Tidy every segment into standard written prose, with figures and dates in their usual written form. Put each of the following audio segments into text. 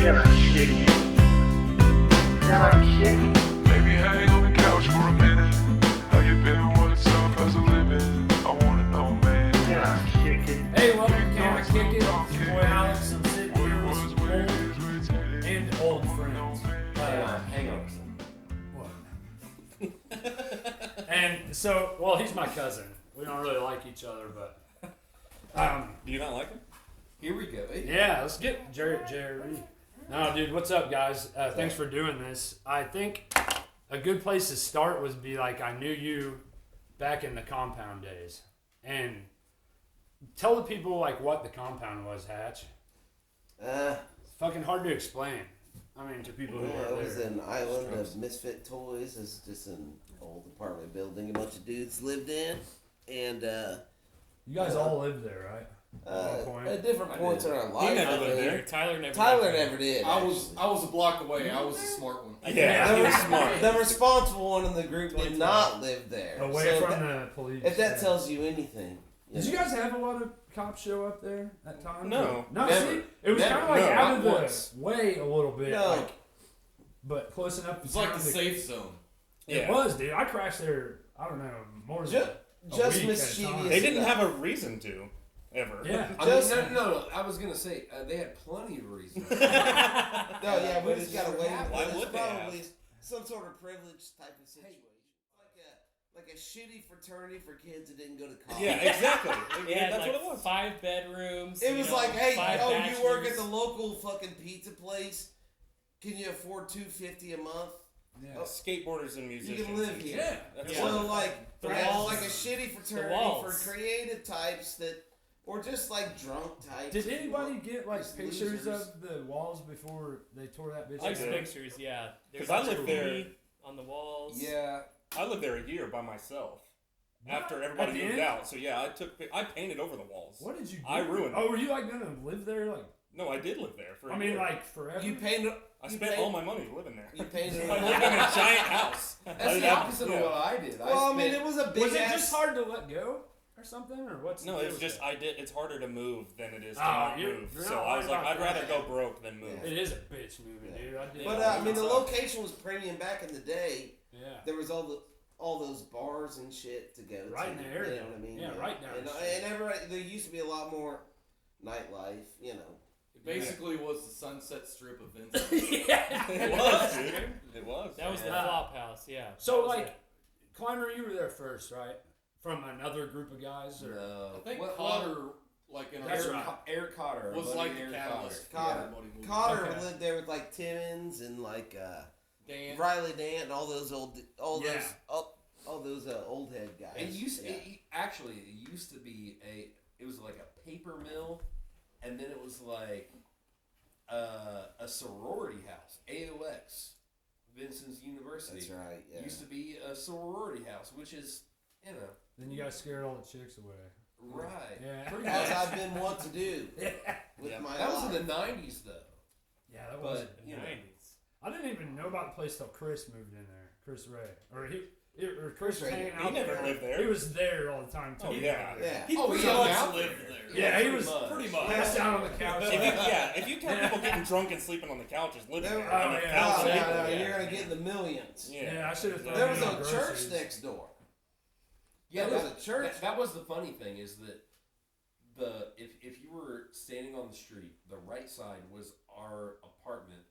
Yeah, shitty. Yeah, shitty. Maybe hang on the couch for a minute. How you been? What's up? How's the living? I wanna know, man. Yeah, shitty. Hey, welcome to Camera Kick It. It's your boy Alex. I'm sitting here with some old and old friends. Hang on. What? And so, well, he's my cousin. We don't really like each other, but Do you not like him? Here we go. Hey. yeah, let's get Jerry. No, dude, what's up, guys? Thanks for doing this. I think a good place to start was be like, I knew you back in the compound days, and tell the people like what the compound was, Hatch. It's fucking hard to explain. I mean, to people who It are was there. an island of misfit toys. It's just an old apartment building a bunch of dudes lived in, and You guys all lived there, right? At one point. at different points in our life. He never lived there. Tyler never. Tyler never did. I was a block away. I was the smart one. Yeah, he was smart. The responsible one in the group did not live there. Away So from the police. if that tells you anything. Did you guys have a lot of cops show up there that time? No. No, Never. see? It was Never. kind of like No, out not of the once. way a little bit. No. Like, but close enough to It's like town the to- safe zone. It Yeah. was, dude. I crashed there, I don't know, more than Just, a just week at a mischievous. time. They didn't have a reason to, ever. Yeah. I Just- mean, no. I was gonna say they had plenty of reasons. No, yeah, we just got away with Why it. It's would they probably have? some sort of privileged type of situation. Like a shitty fraternity for kids that didn't go to college. Yeah, exactly. Yeah, That's like what it was. 5 bedrooms. It you was know, like, hey, 5 oh, you work at bachelors. the local fucking pizza place. Can you afford $250 a month? Yeah. Skateboarders and You musicians. can live here. Yeah. That's Yeah. So like, The perhaps walls. like a shitty fraternity for walls. creative types that, or just like drunk types. Did anybody get like Just pictures losers. of the walls before they tore that bitch Like down? pictures, yeah. There's 'Cause I a lived there- tree on the walls. Yeah. I lived there a year by myself. After At everybody the moved end? out. So yeah, I painted over the walls. What did you do? I ruined it. Oh, were you like gonna live there? Like, No, I did live there for a I mean, year. like forever? You painted. I you spent paint- all my money living there. You painted. I lived in a giant house. That's the opposite of what I did. Well, I mean, it was a big Was it ass. just hard to let go or something? Or what's No, the it's deal just with it's harder to move than it is to Oh, not you're move. not So I was worried like, about I'd rather that. go broke than move. that? It is a bitch movie, dude. I did. But I mean, the location was premium back in the day. Yeah. There was all those bars and shit to go Right to. in the area. You know what I mean? Yeah, right down And, the street. and everybody, there used to be a lot more nightlife. You know. It basically was the Sunset Strip of Vincennes. It was, dude. It was. That was the Yeah. flop house, yeah. So, That was like, it. Climber, you were there first, right? From another group of guys? Or? No. I think What- Cotter, like in That's our right. Eric Cotter was buddy like the Eric catalyst. Cotter. Everybody moved. Cotter Okay. lived there with like Timmons and like Dan. Riley Dant and all those old old head guys. It used Yeah. it used to be it was like a paper mill, and then it was like a sorority house, AOX, Vincennes University. That's right. Yeah. Used to be a sorority house, which is Then you guys scared all the chicks away. right. Yeah. As I've been want to do with Yeah. my That was life. in the '90s though. Yeah, that was. But you know, 90s. I didn't even know about the place till Chris moved in there. Chris Ray. Or Chris Chris Ray. hanging He out never there. lived there. He was there all the time, too. Oh, yeah. Yeah. He Oh, pretty yeah, much now lived there. there. Yeah, he pretty was much. Pretty much. passed out on the couch. If you tell people getting drunk and sleeping on the couch is living There- there. oh, and yeah. 1,000 No, people, no, yeah. you're gonna get in the millions. Yeah. Yeah, I should have thrown There was in a church groceries. next door. Yeah, There that was a church. That was the funny thing is that if you were standing on the street, the right side was our apartment.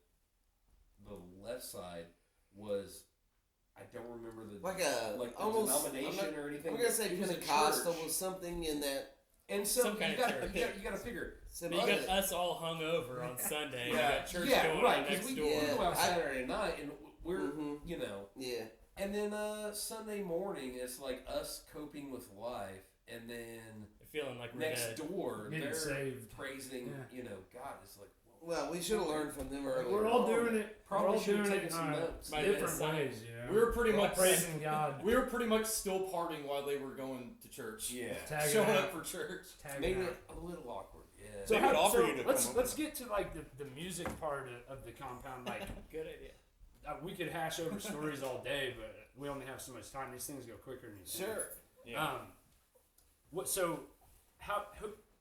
The left side was I don't remember the Like a like the almost. denomination or anything. I'm gonna say It was a Pentecostal church. was something in that. And so Some kind you of got church. you got to figure. Oh, But you got us all hung over on Sunday. You Yeah, got church yeah, going right. on Because next we door. go out I- Saturday night and we're Mhm. you know, Yeah. and then Sunday morning it's like us coping with life, and then Feeling like we're next dead. door Getting they're saved. praising Yeah. God. It's like Well, we should have learned from them earlier. We're all doing it. Probably we're all should have doing it taken in some notes. Might have been different some- ways, you know. We were pretty We're all much praising God. We were pretty much still partying while they were going to church. yeah, Tagging Showing out. up for church. Tagging maybe out. a little awkward. Yeah. They would offer you to let's come up let's with- get to like the music part of the compound. Like Good idea. we could hash over stories all day, but we only have so much time. These things go quicker than you think. Sure. Yeah. What? So,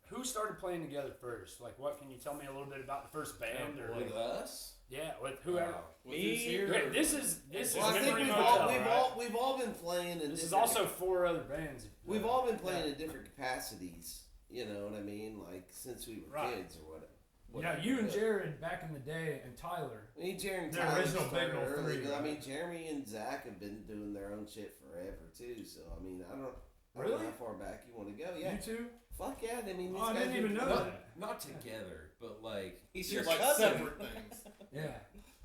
who started playing together first? Like, what can you tell me a little bit about the first band or With us? yeah, with whoever? Wow. With who's here? Great. This is Well, I think Memory we've Motel, all right? we've all been playing in. This is different- also 4 other bands. We've all been playing in different capacities. You know what I mean? Like since we were Right. kids or whatever. Yeah, you and Jared back in the day, and Tyler. I mean, Jeremy and The Tyler original started Bignell early, 3, but I mean, right? Jeremy and Zach have been doing their own shit forever too. So I mean, I don't know Really? how far back you want to go. Yeah, You two? fuck yeah. I mean, these Oh, I guys didn't even know been- that. Not together, but like. He's You're your like cousin. separate things. Yeah.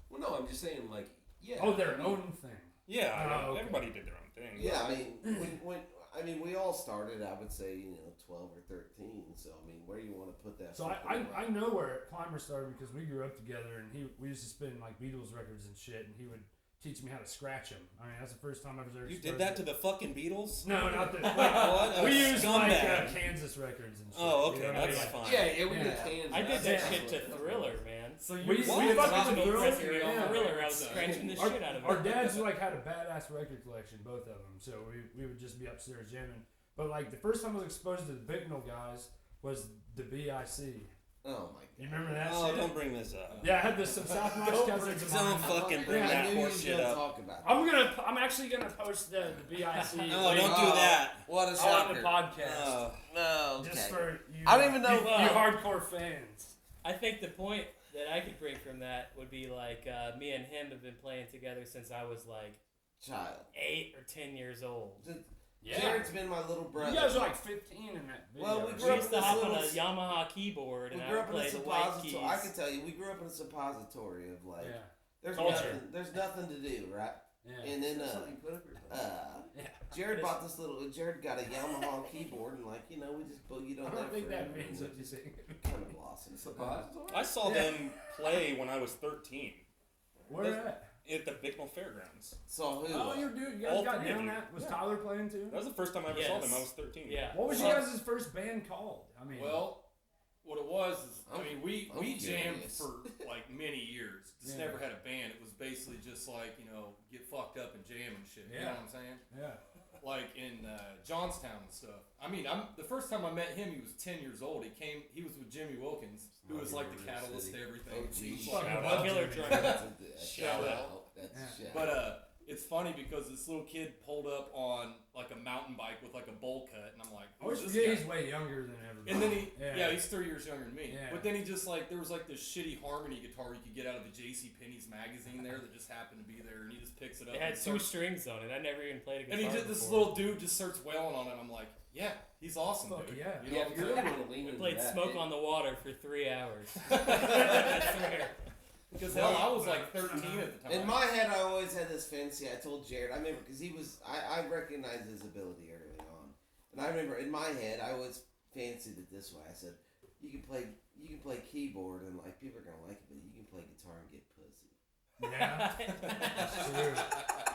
Well, no, I'm just saying, like, yeah. Oh, their I mean, own thing. Yeah, Oh, okay. everybody did their own thing. Yeah, I mean, when we all started, I would say 12 or 13. So I mean, where do you want to put that? So I know where Climber started because we grew up together, and we used to spin like Beatles records and shit, and he would teach me how to scratch them. I mean, that's the first time I've ever. You started did that to the fucking Beatles? No, not the. What a we used like scumbag. Kansas records and shit. Oh, you okay, know what I that's mean? fine. Yeah, we Yeah. did Kansas. I did that Yeah. shit to Thriller, man. So you We What? fucking Original Thriller. Thriller, Yeah. Thriller, I was scratching the shit out of Our it. dads like had a badass record collection, both of them. So we would just be upstairs jamming. But like the first time I was exposed to the Bignell guys was the BIC. Oh my god. You remember that Oh, shit? don't bring this up. Yeah, I had this some South Notch cousins of Don't mine. fucking bring Yeah, I that knew you horse was shit gonna up. talk about. I'm actually gonna post the BIC. No, don't do that. What a on shocker. the podcast. Oh. No, okay. Just for you. I don't even know- you hardcore fans. I think the point that I could bring from that would be like me and him have been playing together since I was like Child. 8 or 10 years old. Yeah. Jared's been my little brother. You guys are like 15 in that video. Well, we We grew up used in to this hop on little a Yamaha keyboard We and I grew would up in a play the white keys. suppository. I can tell you, we grew up in a suppository of like, Yeah. Culture. there's nothing to do, right? Yeah. And then Yeah. Jared bought this little. Jared got a Yamaha keyboard, and like we just boogied on I that. don't think that forever, means and what you say. kind of blossomed. I saw them play when I was 13 Where at? at the Bicknell Fairgrounds. So who? Oh, you dude, you guys All got three of down you. that? Was Yeah. Tyler playing too? That was the first time I ever saw Yes. them. I was 13. Yeah. What was Well, your guys' first band called? I mean, Well, what it was is, I I'm- mean, we I'm jammed curious. for like many years. Just Yeah. never had a band. It was basically just like get fucked up and jam and shit. You know Yeah. what I'm saying? yeah. Like in Johnstown and stuff. I mean, the first time I met him, he was 10 years old. He was with Jimmy Wilkins, who was like the catalyst to everything. Oh, He was geez. like- Fucking Love Killer Jimmy. drummer. Shout Yeah. out. That's a shout. But it's funny because this little kid pulled up on like a mountain bike with like a bowl cut, and I'm like, I always "Who's forget this he's guy?" way younger than everybody. And then yeah. he's 3 years younger than me. Yeah. But then he just like, there was like this shitty harmony guitar you could get out of the J.C. Penney's magazine there that just happened to be there, and he just picks it up. It had and 2 starts- strings on it. I never even played a guitar and he just, this before. little dude just starts wailing on it. I'm like, yeah, he's awesome, Fuck dude. yeah. You know Yeah, what if I'm you're saying? really gonna lean We into played that, Smoke it- on the Water for 3 hours. I swear. Because hell, I was like 13 at the time. In my head, I always had this fantasy. I told Jared. I remember because he was. I recognized his ability early on, and I remember in my head, I always fancied it this way. I said, "You can play keyboard, and like people are gonna like it, but you can play guitar and get pussy." Yeah. That's true.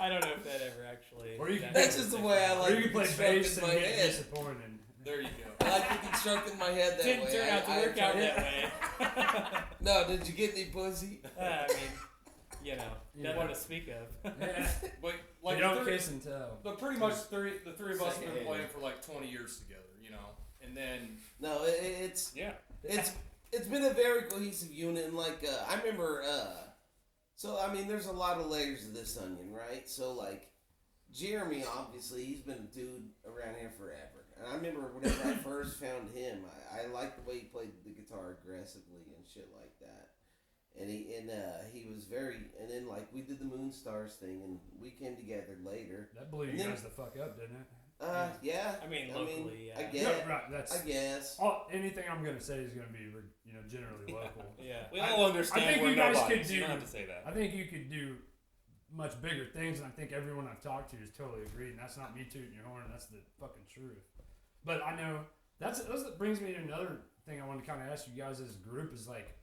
I don't know if that ever actually. Or you can- That's just the way I Or like you to can play construct bass in and my get head. disappointed. There you go. I like to construct in my head that Didn't way. turn out to I work out tried- that way. No, did you get any pussy? I mean, nothing Yeah. to speak of. Yeah. But You like don't the kiss and tell. but pretty much the three of us have been Second. playing for like 20 years together, and then No, it's Yeah. it's been a very cohesive unit, and like I remember. So I mean, there's a lot of layers of this onion, right? So like, Jeremy, obviously, he's been a dude around here forever, and I remember whenever I first found him, I liked the way he played the guitar aggressively and shit like that. And he was very, and then like we did the Moonstars thing, and we came together later. That blew you And then- guys the fuck up, didn't it? Yeah. I mean, locally, yeah. I Yeah, guess. right. That's I guess. anything I'm gonna say is gonna be generally local. Yeah. We all understand I think we're you guys nobodies. could You don't do- have to say that. I think you could do much bigger things, and I think everyone I've talked to has totally agreed. And that's not me tooting your horn; that's the fucking truth. But I know that brings me to another thing I wanted to kind of ask you guys as a group is like,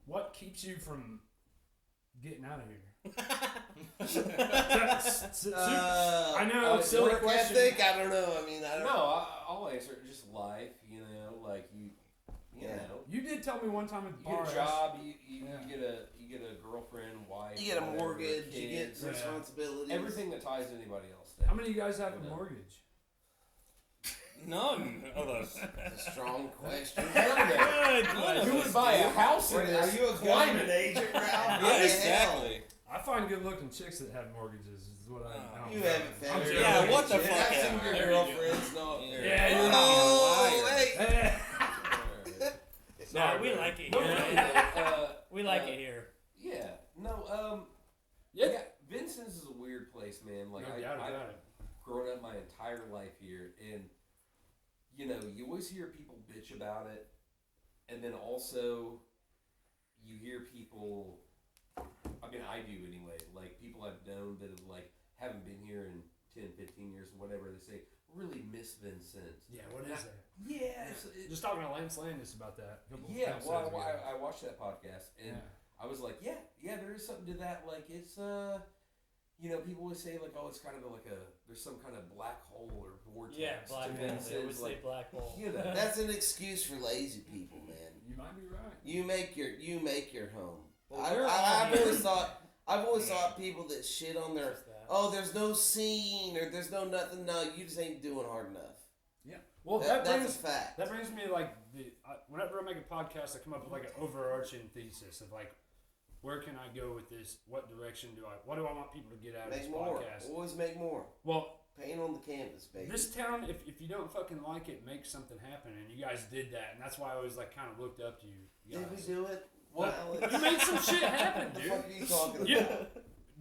what keeps you from getting out of here? I know, silly work question. ethic. I don't know. I mean, I don't. No, I'll answer it. Just life, like you Yeah. know, You did tell me one time at the you bar. get a job, you Yeah. get a girlfriend, wife, You get a whatever, mortgage. You get kids, responsibilities. everything that ties anybody else How down. many of you guys have a Yeah. mortgage? None of us. That's a strong question. Good question. Who would buy a house in Wait, this are you a climate? government agent, Ralph? Yeah, What the hell? exactly. I find good-looking chicks that have mortgages. Is what I don't You know. haven't found I'm it. Yeah, what the I've fuck? seen your There you girlfriends. No. Yeah, you're Oh, not. hey. Eh. No, we like it No, here. really, though, We like it here. yeah. No. Yeah. Vincennes is a weird place, man. Like No doubt I've about it. grown up my entire life here, and you always hear people bitch about it, and then also you hear people. I mean, I do anyway. Like people I've known that have haven't been here in 10, 15 years, or whatever. They say really miss Vincennes. Yeah, what is that? Yeah, Just talking to Lance Landis about that. a couple yeah. episodes Well, ago. I watched that podcast, and I was like, yeah, there is something to that. Like it's people always say like, oh, it's kind of there's some kind of black hole or vortex. Yeah, black to hole. They Vincennes, always say black hole. That's an excuse for lazy people, man. You might be right. You make your home. Well, I've always thought people that shit on their Just that. there's no scene or there's no nothing. No, you just ain't doing hard enough. Yeah. Well, That's brings a fact. that brings me whenever I make a podcast, I come up with like an overarching thesis of like, where can I go with this? What direction what do I want people to get out of Make this more. podcast? Always make more. Well, Paint on the canvas, baby. this town, if you don't fucking like it, make something happen, and you guys did that, and that's why I always like kind of looked up to you guys. Did we do it? What? Alex? You made some shit happen, What the dude. fuck are you talking Yeah. about?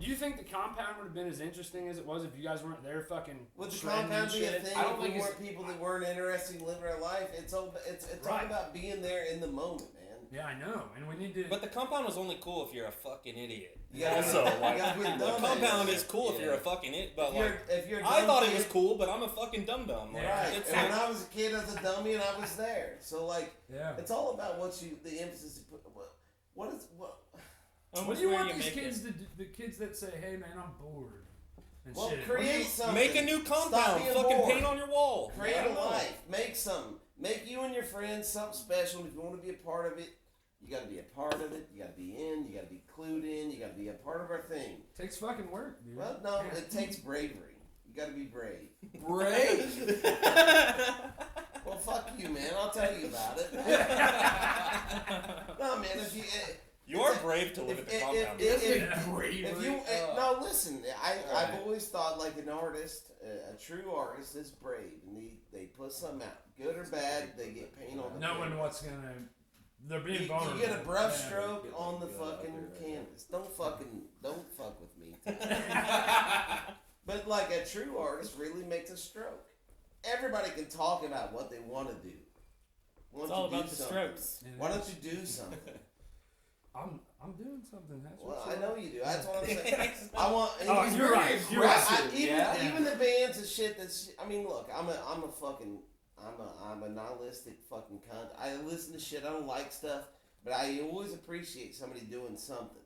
Do you think the compound would have been as interesting as it was if you guys weren't there fucking Would the shredding compound and be a shit? thing I don't if we think it's- weren't people that weren't interested in living their life? It's all Right. about being there in the moment, man. Yeah, I know, and we need to. But the compound is only cool if you're a fucking idiot. You gotta Also, be- you like, gotta be a the dumbass. compound is cool if Yeah. you're a fucking idiot, but If you're, like, if you're a I dumb thought it kid- was cool, but I'm a fucking dum-dum. Like, Yeah. Right. it's And when like, I was a kid, I was a dummy, and I was there. So like, yeah. it's all about the emphasis you put. What is what? What do you want these kids to do? The kids that say, "Hey, man, I'm bored," and Well, shit. create something. make a new Stop compound, being fucking bored. paint on your wall. Create I a don't know. life. Make something. Make you and your friends something special. And if you want to be a part of it, you got to be a part of it. You got to be in. You got to be clued in. You got to be a part of our thing. Takes fucking work, dude. Well, no, it takes bravery. You got to be brave. Brave. Well, fuck you, man. I'll tell you about it. No, man. If you. You are brave to live at the compound. If you no, listen. I've always thought like an artist, a true artist, is brave, and they put something out, good or bad. They get paint on the Knowing canvas. what's gonna, they're being You vulnerable. get a brush stroke Yeah. on the Good fucking out there, canvas. Don't fuck with me. But like a true artist really makes a stroke. Everybody can talk about what they want to do. Why It's don't all you do about the something? strokes. Why don't you do something? I'm doing something. That's Well, what's I up. know you do. That's what I'm saying. I want. Oh, he's you're very right. You're aggressive. right. Even the bands and shit. I mean, look. I'm a nihilistic fucking cunt. I listen to shit. I don't like stuff, but I always appreciate somebody doing something.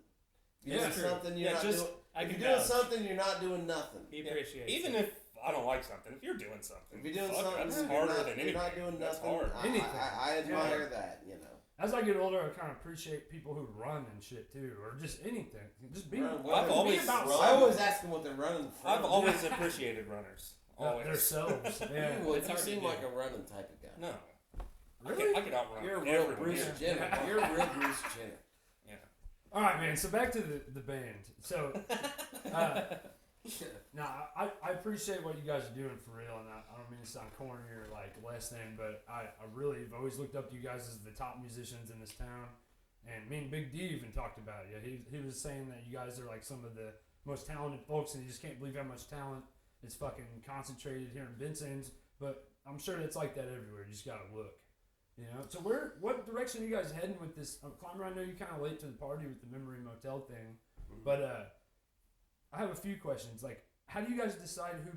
If you're Yeah, doing true. something, you're Yeah, not just- doing. I If can you're doing vouch. something, you're not doing nothing. He appreciates Even it. if I don't like something, if you're doing something, If you're doing fuck, something, that's you're harder not, than you're anything. not doing That's nothing. hard. Anything. I admire that. You know. As I get older, I kind of appreciate people who run and shit too, or just anything. Just be. Run, I've be always about I always ask them what they're running from. I've always appreciated runners. Always. themselves. Yeah. You would. It's You hard to seem do. like a running type of guy. No. Really? I could outrun You're a real everyone. Bruce Yeah. Jenner. You're a real Bruce Jenner. All right, man. So back to the band. So, now I appreciate what you guys are doing for real, and I don't mean to sound corny or like less than, but I really have always looked up to you guys as the top musicians in this town. And me and Big D even talked about you. He was saying that you guys are like some of the most talented folks, and he just can't believe how much talent is fucking concentrated here in Vincennes. But I'm sure it's like that everywhere. You just gotta look. You know, so what direction are you guys heading with this? Climber, I know you're kind of late to the party with the Memory Motel thing, but I have a few questions. Like, how do you guys decide who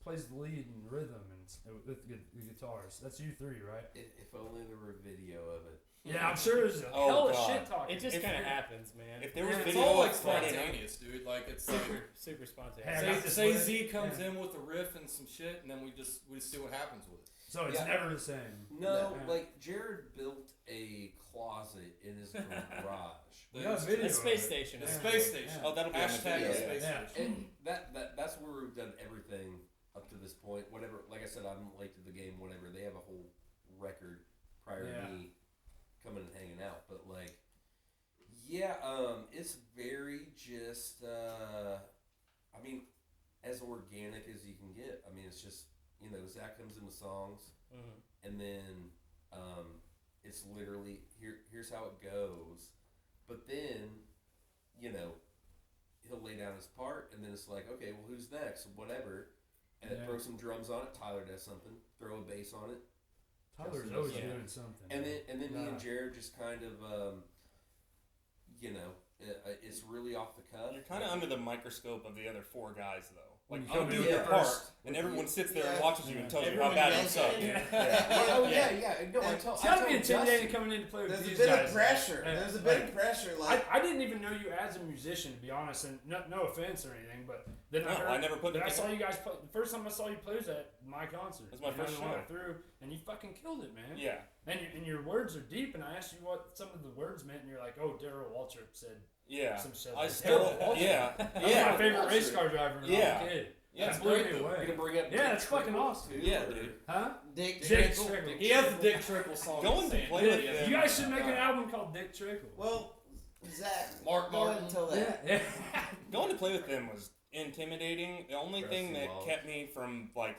plays the lead and rhythm and with the guitars? That's you three, right? If only there were a video of it. Yeah, I'm sure there's a Oh, hell of God. shit talking. It just If kind of we- happens, man. If there was Yeah, It's video all like of Friday night, spontaneous, dude. Like it's like super spontaneous. Hey, I got say this Z lit. comes Yeah. in with a riff and some shit, and then we just see what happens with it. So it's Yeah. never the same. No, Yeah. like Jared built a closet in his garage. We got a video The of space it. station. The Yeah. space station. Oh, that'll be on the Hashtag video. the space Yeah. station. And that's where we've done everything up to this point. Whatever, like I said, I'm late to the game. Whatever, they have a whole record prior Yeah. to me coming and hanging out. But like, yeah, it's very just. I mean, as organic as you can get. I mean, it's just Zach comes in with songs, and then it's literally here's how it goes. But then, he'll lay down his part, and then it's like, okay, well, who's next? Whatever. And throw some drums on it. Tyler does something. Throw a bass on it. Tyler's Justin always does doing something. And then me and Jared just kind of, it's really off the cuff. You're kind of under the microscope of the other 4 guys, though. Like, When you you do come your in part, first. and everyone sits there and Yeah. watches you and tells you Everyone how bad you yells suck. at you. Oh yeah. No, I It's tell gotta be Justin. intimidating coming in to play with There's a these bit guys. of pressure. Yeah. There's a bit of pressure. Like I didn't even know you as a musician, to be honest, and no offense or anything, but then No, I heard, I never put then I anything saw you guys play. The first time I saw you play was at my concert. That's my You know, first the one show. I threw, and you fucking killed it, man. Yeah. And your words are deep, and I asked you what some of the words meant, and you're like, oh, Daryl Waltrip said Yeah. some shit. I like still, that. yeah. That was Yeah. my favorite race car driver when I Yeah. was a kid. Yeah, That it's blew great, me though. away. You can bring up. Yeah, Dick it's fucking Trickle, awesome. too, Yeah, or- dude. Huh? Dick Dick Trickle. Trickle. He has the Dick Trickle song. Going to Insane. play with Yeah, them. you guys should make an album called Dick Trickle. Well, Zach, Mark go ahead Martin. and tell that. Yeah. Going to play with them was intimidating. The only thing that Pressing kept me from, like,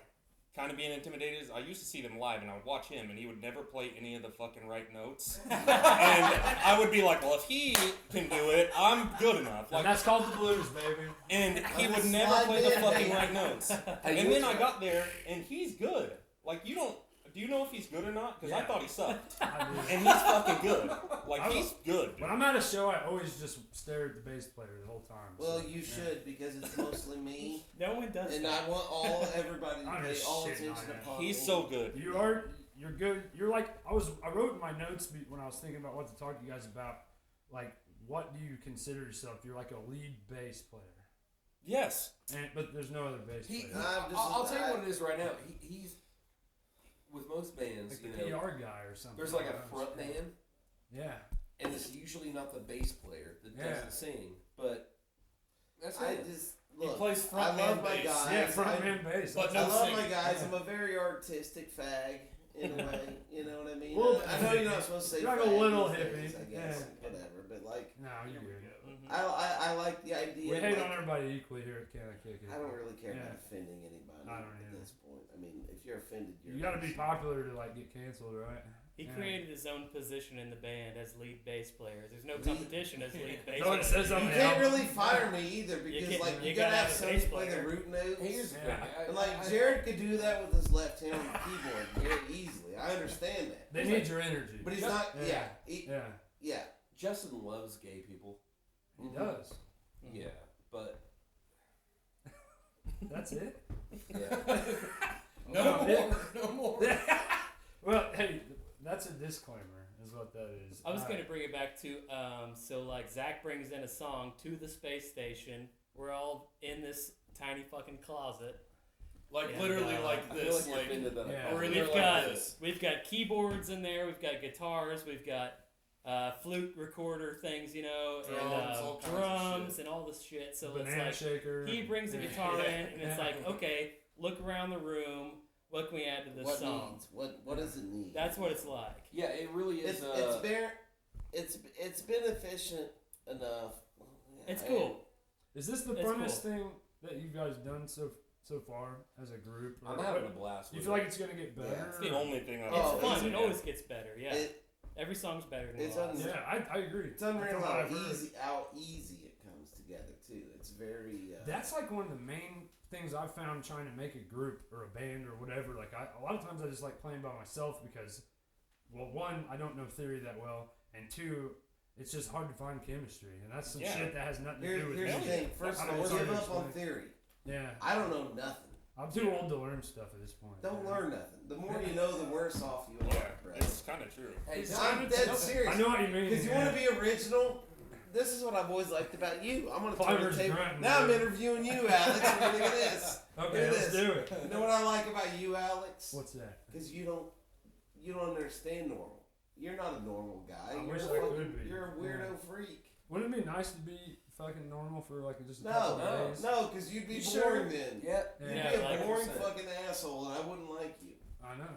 kind of being intimidated is I used to see them live, and I would watch him, and he would never play any of the fucking right notes. And I would be like, well, if he can do it, I'm good enough. And Like, that's called the blues, baby. and he would Slide never play the in. fucking right notes. Hey, And you then know- I got there, and he's good. Like, do you know if he's good or not? Because I Yeah. thought he sucked. I do. And he's fucking good. Like, I he's good. When I'm at a show, I always just stare at the bass player the whole time. Well, so, you yeah. should because it's mostly me, No one does and that. I want everybody to I'm pay just all shitting attention on it. upon He's me. so good. You're good. You're like I wrote in my notes when I was thinking about what to talk to you guys about. Like, what do you consider yourself? You're like a lead bass player, Yes. but there's no other bass He, player. I'll tell you what it is right now. He's with most bands, Like the PR guy or something. there's like I a don't front understand. man, Yeah. and it's usually not the bass player that Yeah. doesn't sing, but that's I it. just He look. plays I front love man my bass. guys. Yeah, front I- man bass. But I no love singing. my guys. Yeah. I'm a very artistic fag in a way. You know what I mean? Well, I know you're not supposed to say you're like a fag little these days, hippie. I guess, Yeah. whatever. But like, No, you're good. I like the idea. We of, hate like, on everybody equally here at Can I Kick It. I don't really care Yeah. about offending anybody I don't at either. this point. I mean, if you're offended, you're You got to be innocent. popular to like get canceled, right? He Yeah. created his own position in the band as lead bass player. There's no Lead- competition as lead bass So it player. says on You the can't album. really fire me either because can't- like you you gotta gotta have have a somebody bass play the player. root notes. Here's the Yeah. thing. And like Jared could do that with his left hand on the keyboard very easily. I understand that. They need your energy. But he's not. Yeah. Yeah. Yeah, Justin loves gay people. he does. Yeah, but That's it. yeah. No Yeah. more. No more. Well, hey, that's a disclaimer, is what that is. I was gonna bring it back to so like Zach brings in a song to the space station. We're all in this tiny fucking closet. Like Yeah, literally no. like I feel this. like you're Like offended that I Yeah. called We're in you. there We've like got this. we've got keyboards in there. We've got guitars. We've got flute recorder things, Drums, and all kinds of drums shit. and all this shit. So banana it's shaker. like he brings a Yeah. guitar Yeah. in, and it's like, okay, look around the room. What can we add to this What song? needs? What does it need? That's what it's like. Yeah, it really is. It's beneficent enough. It's cool. Is this the It's funnest thing that you guys done so far as a group? I'm Or having a what- blast. You with feel it. like it's gonna get better? Yeah. It's the only thing I It's Oh, fun. it's- It always gets better. Yeah. It, Every song's better than It's the last. Yeah, I agree. it's unreal From what how I've heard. easy it comes together too. It's very. That's like one of the main things I've found trying to make a group or a band or whatever. Like a lot of times I just like playing by myself because, well, one, I don't know theory that well, and two, it's just hard to find chemistry, and that's some Yeah. shit that has nothing to do with Here's the me. thing. First I of don't all, know give how to up on explain. theory. Yeah, I don't know nothing. I'm too old to learn stuff at this point. Don't man. learn nothing. The more you know, the worse off you Yeah, are, bro. it's kind of true. Hey, I'm dead serious. I know what you mean. Because you yeah. want to be original. This is what I've always liked about you. I'm gonna turn Fiverr's the table. grunting, Now I'm dude. interviewing you, Alex. Look at this. Okay, Look at let's this. do it. You know what I like about you, Alex? What's that? Because you don't understand normal. You're not a normal guy. I you're wish a I fucking- could be. You're a weirdo freak. Wouldn't it be nice to be fucking normal for like just a No, couple of days? no, because you'd be You boring sure? then. Yep. You'd Yeah, be a like boring 100%. fucking asshole, and I wouldn't like you. I know.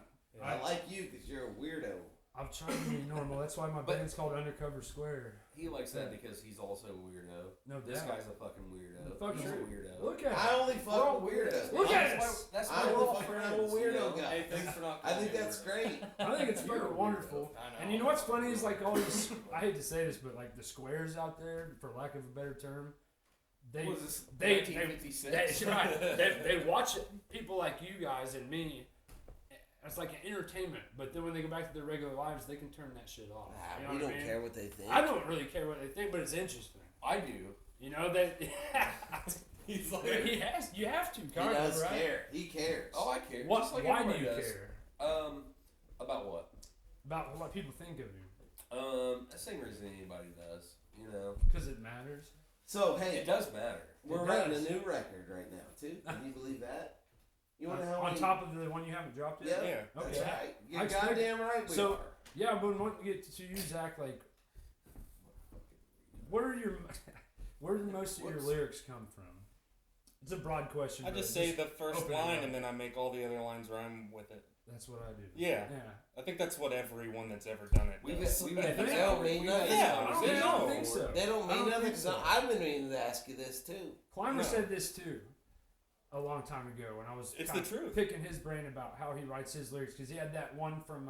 I like you because you're a weirdo. I'm trying to be normal. That's why my But- band's called Undercover Square. He likes that because he's also a weirdo. No This doubt. guy's a fucking weirdo. Fucking He's a weird. weirdo. Look at I it. only fuck with weirdos. Look at That's us. why, that's why I'm we're the all fucking friends. weirdo you know? guy. Hey, thanks for not. I think calling me that's weirdo. great. I think it's You're a fucking weirdo. wonderful. I know. And you know what's funny is like all these. I hate to say this, but like the squares out there, for lack of a better term, they What was this? they- 1956. right. They watch people like you guys and me. It's like an entertainment, but then when they go back to their regular lives, they can turn that shit off. You know We what I don't mean? care what they think. I don't really care what they think, but it's interesting. I do. You know that He's like, he has. You have to. He Kind does of, right? care. He cares. Oh, I care. What? Just like Why do everybody you does. care About what? about what people think of you? The same reason anybody does. You know, Because it matters. So hey, it does matter. we're It writing does. a new record right now too. Can you believe that? You want to know how On many? top of the one you haven't dropped yet. Yeah, Yeah. that's Okay. right. You're I expect- goddamn right. We So- are. Yeah, but when you get to you, Zach, like, where are your where do most of your Whoops. lyrics come from? It's a broad question. I but just say the first open it line up. and then I make all the other lines rhyme with it. That's what I do. Yeah. Yeah. I think that's what everyone that's ever done it We've does. we've They had don't this- mean we've nothing. had this Yeah, I conversation don't think before. so. They don't I mean don't nothing. think 'Cause so. I've been meaning to ask you this too. Clymer No. said this too a long time ago when I was It's kind the of truth. picking his brain about how he writes his lyrics because he had that one from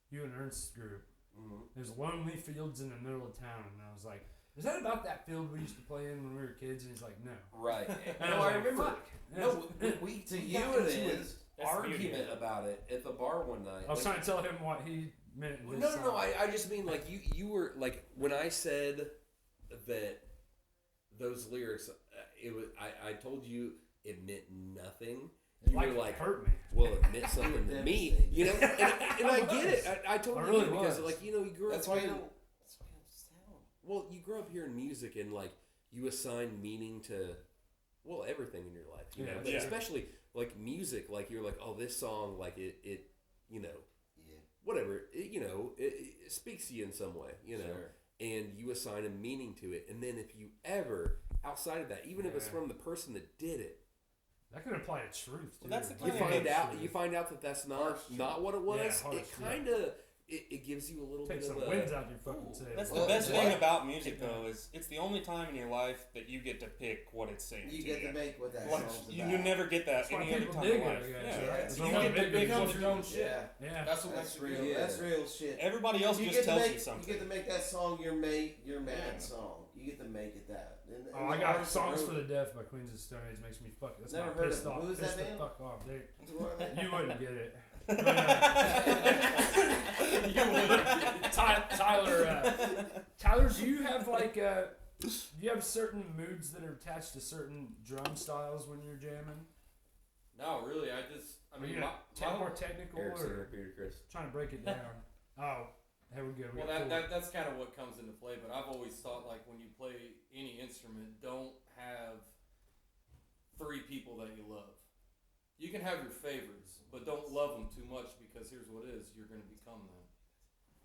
you and Ernst's group. Mhm. There's lonely fields in the middle of town, and I was like, "Is that about that field we used to play in when we were kids?" And he's like, "No." Right. And No, was I like, remember. "Fuck." And I No, was- we To we you got it into an is. That's the beauty argument of it. about it at the bar one night. I was Like, trying to tell him what he meant. in his no, song. I just mean like you were like when I said that those lyrics, it was I told you it meant nothing. It You were like, hurt me. well, it meant something to me, devastated. you know, and I get it. I totally I really get it because was. like you know you grew That's up why you hearing, don't. That's why you don't sound. well you grew up hearing music and like you assign meaning to well everything in your life, you know, Yeah, but yeah. especially like music, like you're like oh this song like it you know Yeah. whatever it speaks to you in some way, you know. Sure. And you assign a meaning to it, and then if you ever outside of that, even if it's Yeah. from the person that did it, That could apply to truth too. Well, that's the you kind Like, find out truth. you find out that that's not Harsh not what it was. Yeah, harsh, it kind of it gives you a little Take bit some of winds a out your fucking sails. That's Well, the best what? thing about music, though, is it's the only time in your life that you get to pick what it's saying You to get you. to make what that Like, song's you about. never get that That's why any other people time dig in it, life. I guess, Yeah. right? Yeah. It's You all get about to big become music. your own shit. Yeah. Yeah. That's what That's makes it real. good. Yeah. That's real shit. Everybody else You just get to tells make you something. you get to make that song your mad song. You get to make it that. And Oh, I got Songs for the Deaf by Queens of Stone Age makes me fuck. That's Never not heard of pissed them. off. Who is Pissed that the band? fuck off. They, the. you wouldn't get it. Tyler, do you have like do you have certain moods that are attached to certain drum styles when you're jamming? No, really. I Are mean, you more technical Eric or Singer, Peter Chris. trying to break it down? Oh, here we go. We well, got that's kind of what comes into play. But I've always thought like when you play any instrument, don't have 3 people that you love. You can have your favorites, but don't love them too much because here's what it is: you're going to become them.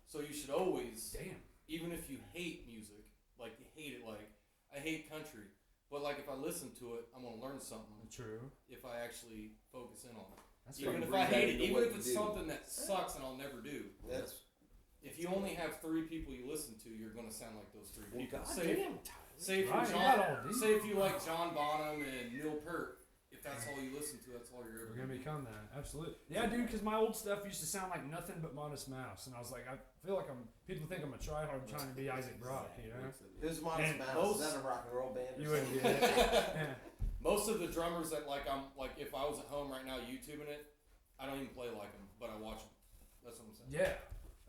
So you should always, Damn. even if you hate music, like you hate it, like I hate country, but like if I listen to it, I'm gonna learn something. True. If I actually focus in on it, That's even fucking if I hate it, into even what if you it's do. something that sucks and I'll never do. That's If you only have 3 people you listen to, you're gonna sound like those 3 people. Say, Goddamn, say if Right, you're you got John, all these. say if you like John Bonham and Neil Peart, if that's all you listen to, that's all you're ever We're gonna be. become that. Absolutely. Yeah, dude. Because my old stuff used to sound like nothing but Modest Mouse, and I was like, I feel like people think I'm a tryhard trying to be Isaac Brock. You know. who's Modest And Mouse? most- Is that a rock and roll band? Or You wouldn't something? get it. Yeah. Most of the drummers that like I'm like if I was at home right now YouTubing it, I don't even play like them, but I watch them. That's what I'm saying. Yeah.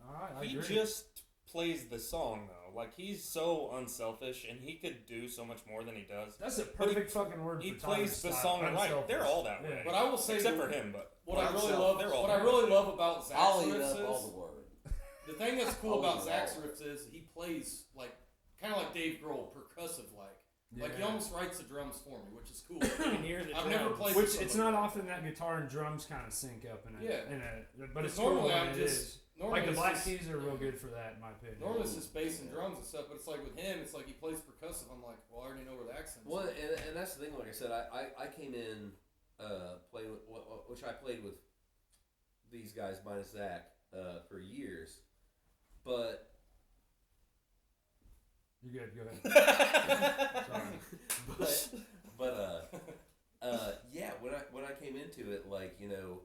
All right. I He agree. just plays the song, though. Like, he's so unselfish, and he could do so much more than he does. That's a perfect fucking word. He for Tyler's plays the style. song right. Unselfish. They're all that way. Yeah. But I will say Except that for him, but what I I'm really self- love, they're all what I there. really love about Zach's I'll eat riffs up all is the word. the thing that's cool I'll about eat Zach's all. riffs is he plays like kind of like Dave Grohl, percussive like. Like he Yeah. almost writes the drums for me, which is cool. You can hear the I've never drums. played Which with it's somebody. not often that guitar and drums kind of sync up in a. Yeah. In a but it's Normally cool when I'm it just is. Like the it's Black just- Keys are real good for that, in my opinion. Normally it's just bass and drums and stuff, but it's like with him, it's like he plays percussive. I'm like, well, I already know where the accent is. Well, and that's the thing. Like I said, I came in playing with which I played with these guys minus Zach for years, but You're good. Go ahead. Sorry. but yeah, when I came into it, like, you know,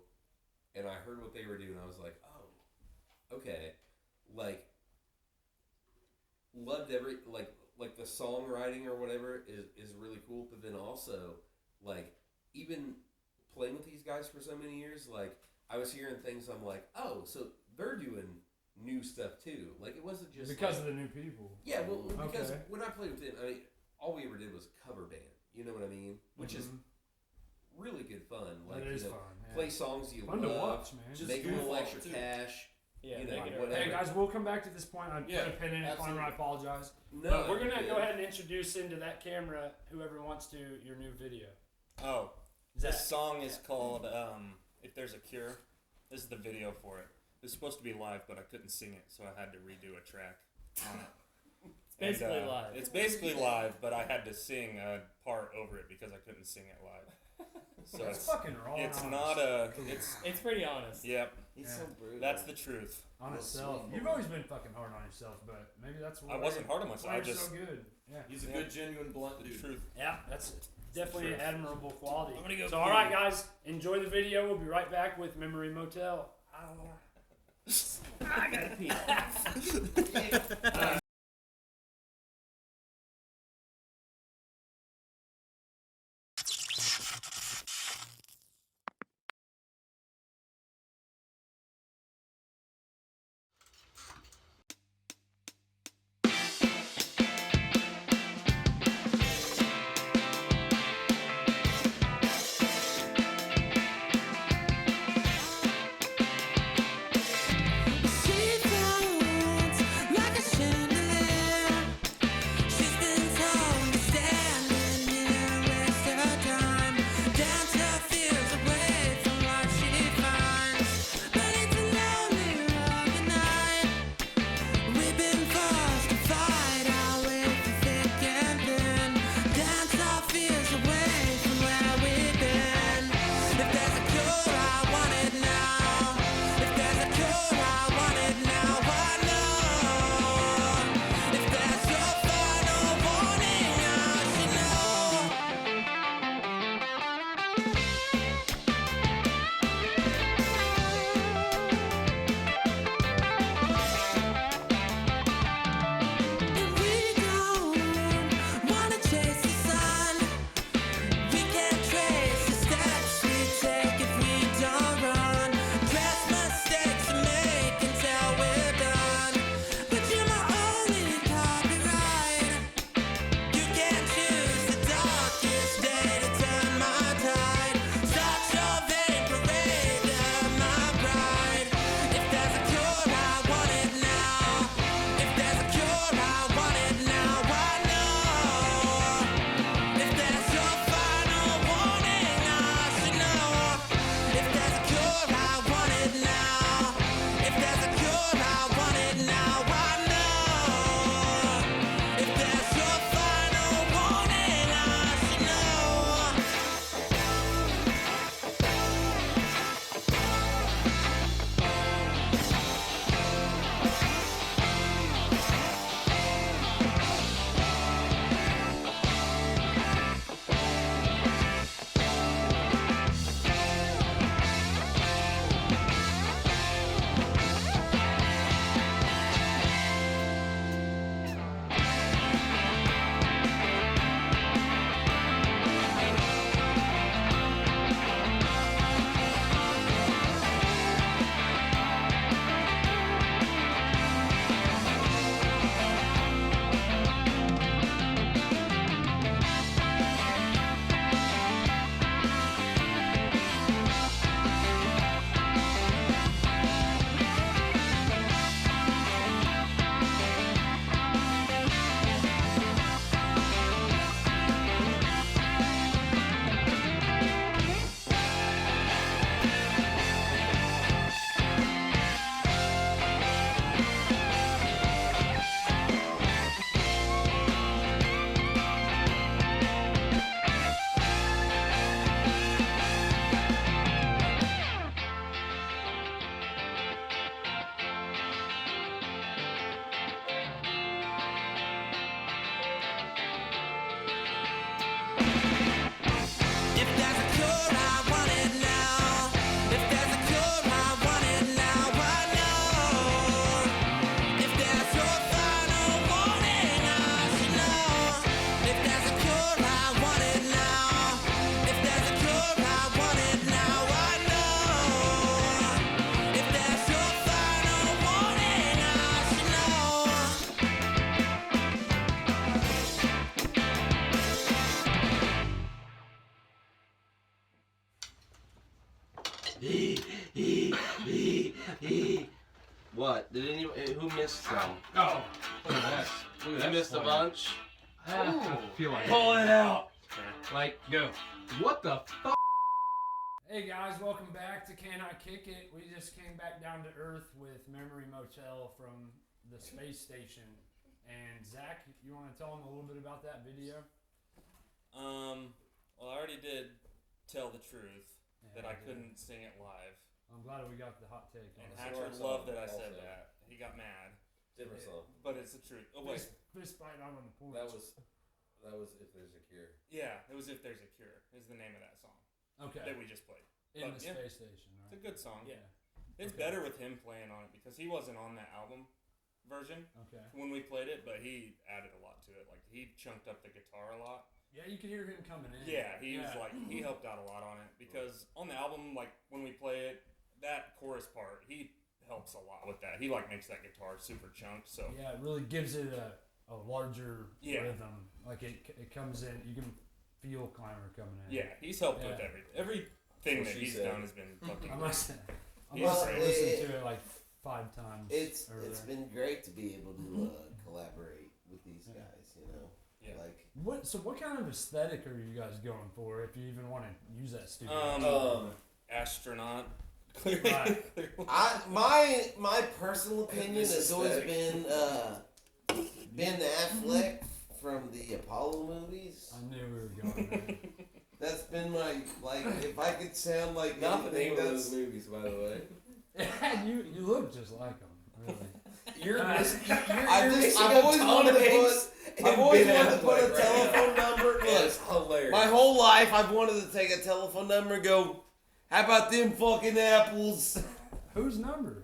and I heard what they were doing, I was like, oh, okay, like loved every like the songwriting or whatever is really cool, but then also like even playing with these guys for so many years, like I was hearing things, I'm like, oh, so they're doing new stuff too. Like it wasn't just Because like, of the new people. yeah, well, because Okay. when I played with them, I mean, all we ever did was cover band. You know what I mean? Which is really good fun. Like, It is you know, fun. Yeah. play songs you Fun love, to watch, man. Just make a goof little off, extra too. cash. Yeah, You know, make it whatever. Hey guys, we'll come back to this point. I Yeah, put a pin in it. absolutely. Connor, I apologize. No, But we're gonna good. go ahead and introduce into that camera whoever wants to your new video. Oh, Zach. this song is called "If There's a Cure." This is the video for it. It's supposed to be live, but I couldn't sing it, so I had to redo a track on it. It's basically live. It's basically live, but I had to sing a part over it because I couldn't sing it live. So That's it's fucking raw. it's and not honest. a It's pretty honest. yep. He's Yeah. so brutal. That's the truth. on That's itself. sweet. You've always been fucking hard on yourself, but maybe that's why I wasn't hard on myself. why I you're just so good. Yeah. He's a Yeah. good, genuine, blunt the dude. truth. Yeah, that's definitely an admirable quality. I'm gonna go So, all right, guys, enjoy the video. We'll be right back with Memory Motel. I gotta pee. See through What? Did anyone who missed some? Oh, look at that. Look at You missed a bunch. I feel like Pull it out. Like, go. What the fuck? Hey guys, welcome back to Can I Kick It? We just came back down to earth with Memory Motel from the space station. And Zach, you want to tell them a little bit about that video? Well, I already did tell the truth that I Yeah. couldn't sing it live. I'm glad we got the hot take. And on Hatcher song loved that I also. said that. He got mad. Different song. But it's the truth. Oh, wait. Fist fight out on the porch. That was If There's a Cure. Yeah, it was If There's a Cure, is the name of that song okay. that we just played. In but the yeah. space station, It's right? a good song. Yeah. It's Okay. better with him playing on it because he wasn't on that album version Okay. when we played it, but he added a lot to it. Like, he chunked up the guitar a lot. Yeah, you could hear him coming in. Yeah, he was like, he helped out a lot on it because on the album, like, when we play it, that chorus part, he helps a lot with that. He, like, makes that guitar super chunked, so. Yeah, it really gives it a larger Yeah. rhythm. Like it comes in, you can feel Climber coming in. Yeah, he's helped with Yeah. everything that She he's said. done has been fucking I great. must Well, have listened to it like 5 times. It's earlier. been great to be able to collaborate with these guys. You know, Yeah. like What kind of aesthetic are you guys going for if you even want to use that studio? Astronaut. Clearly. Right. my personal opinion has always been Ben Affleck from the Apollo movies. I knew we were going there. That's been my if I could sound like Not the anything, name of that's those movies, by the way. you look just like him, really. You're I've always wanted to put a telephone number. It's Look, hilarious. my whole life I've wanted to take a telephone number and go, how about them fucking apples? Whose number?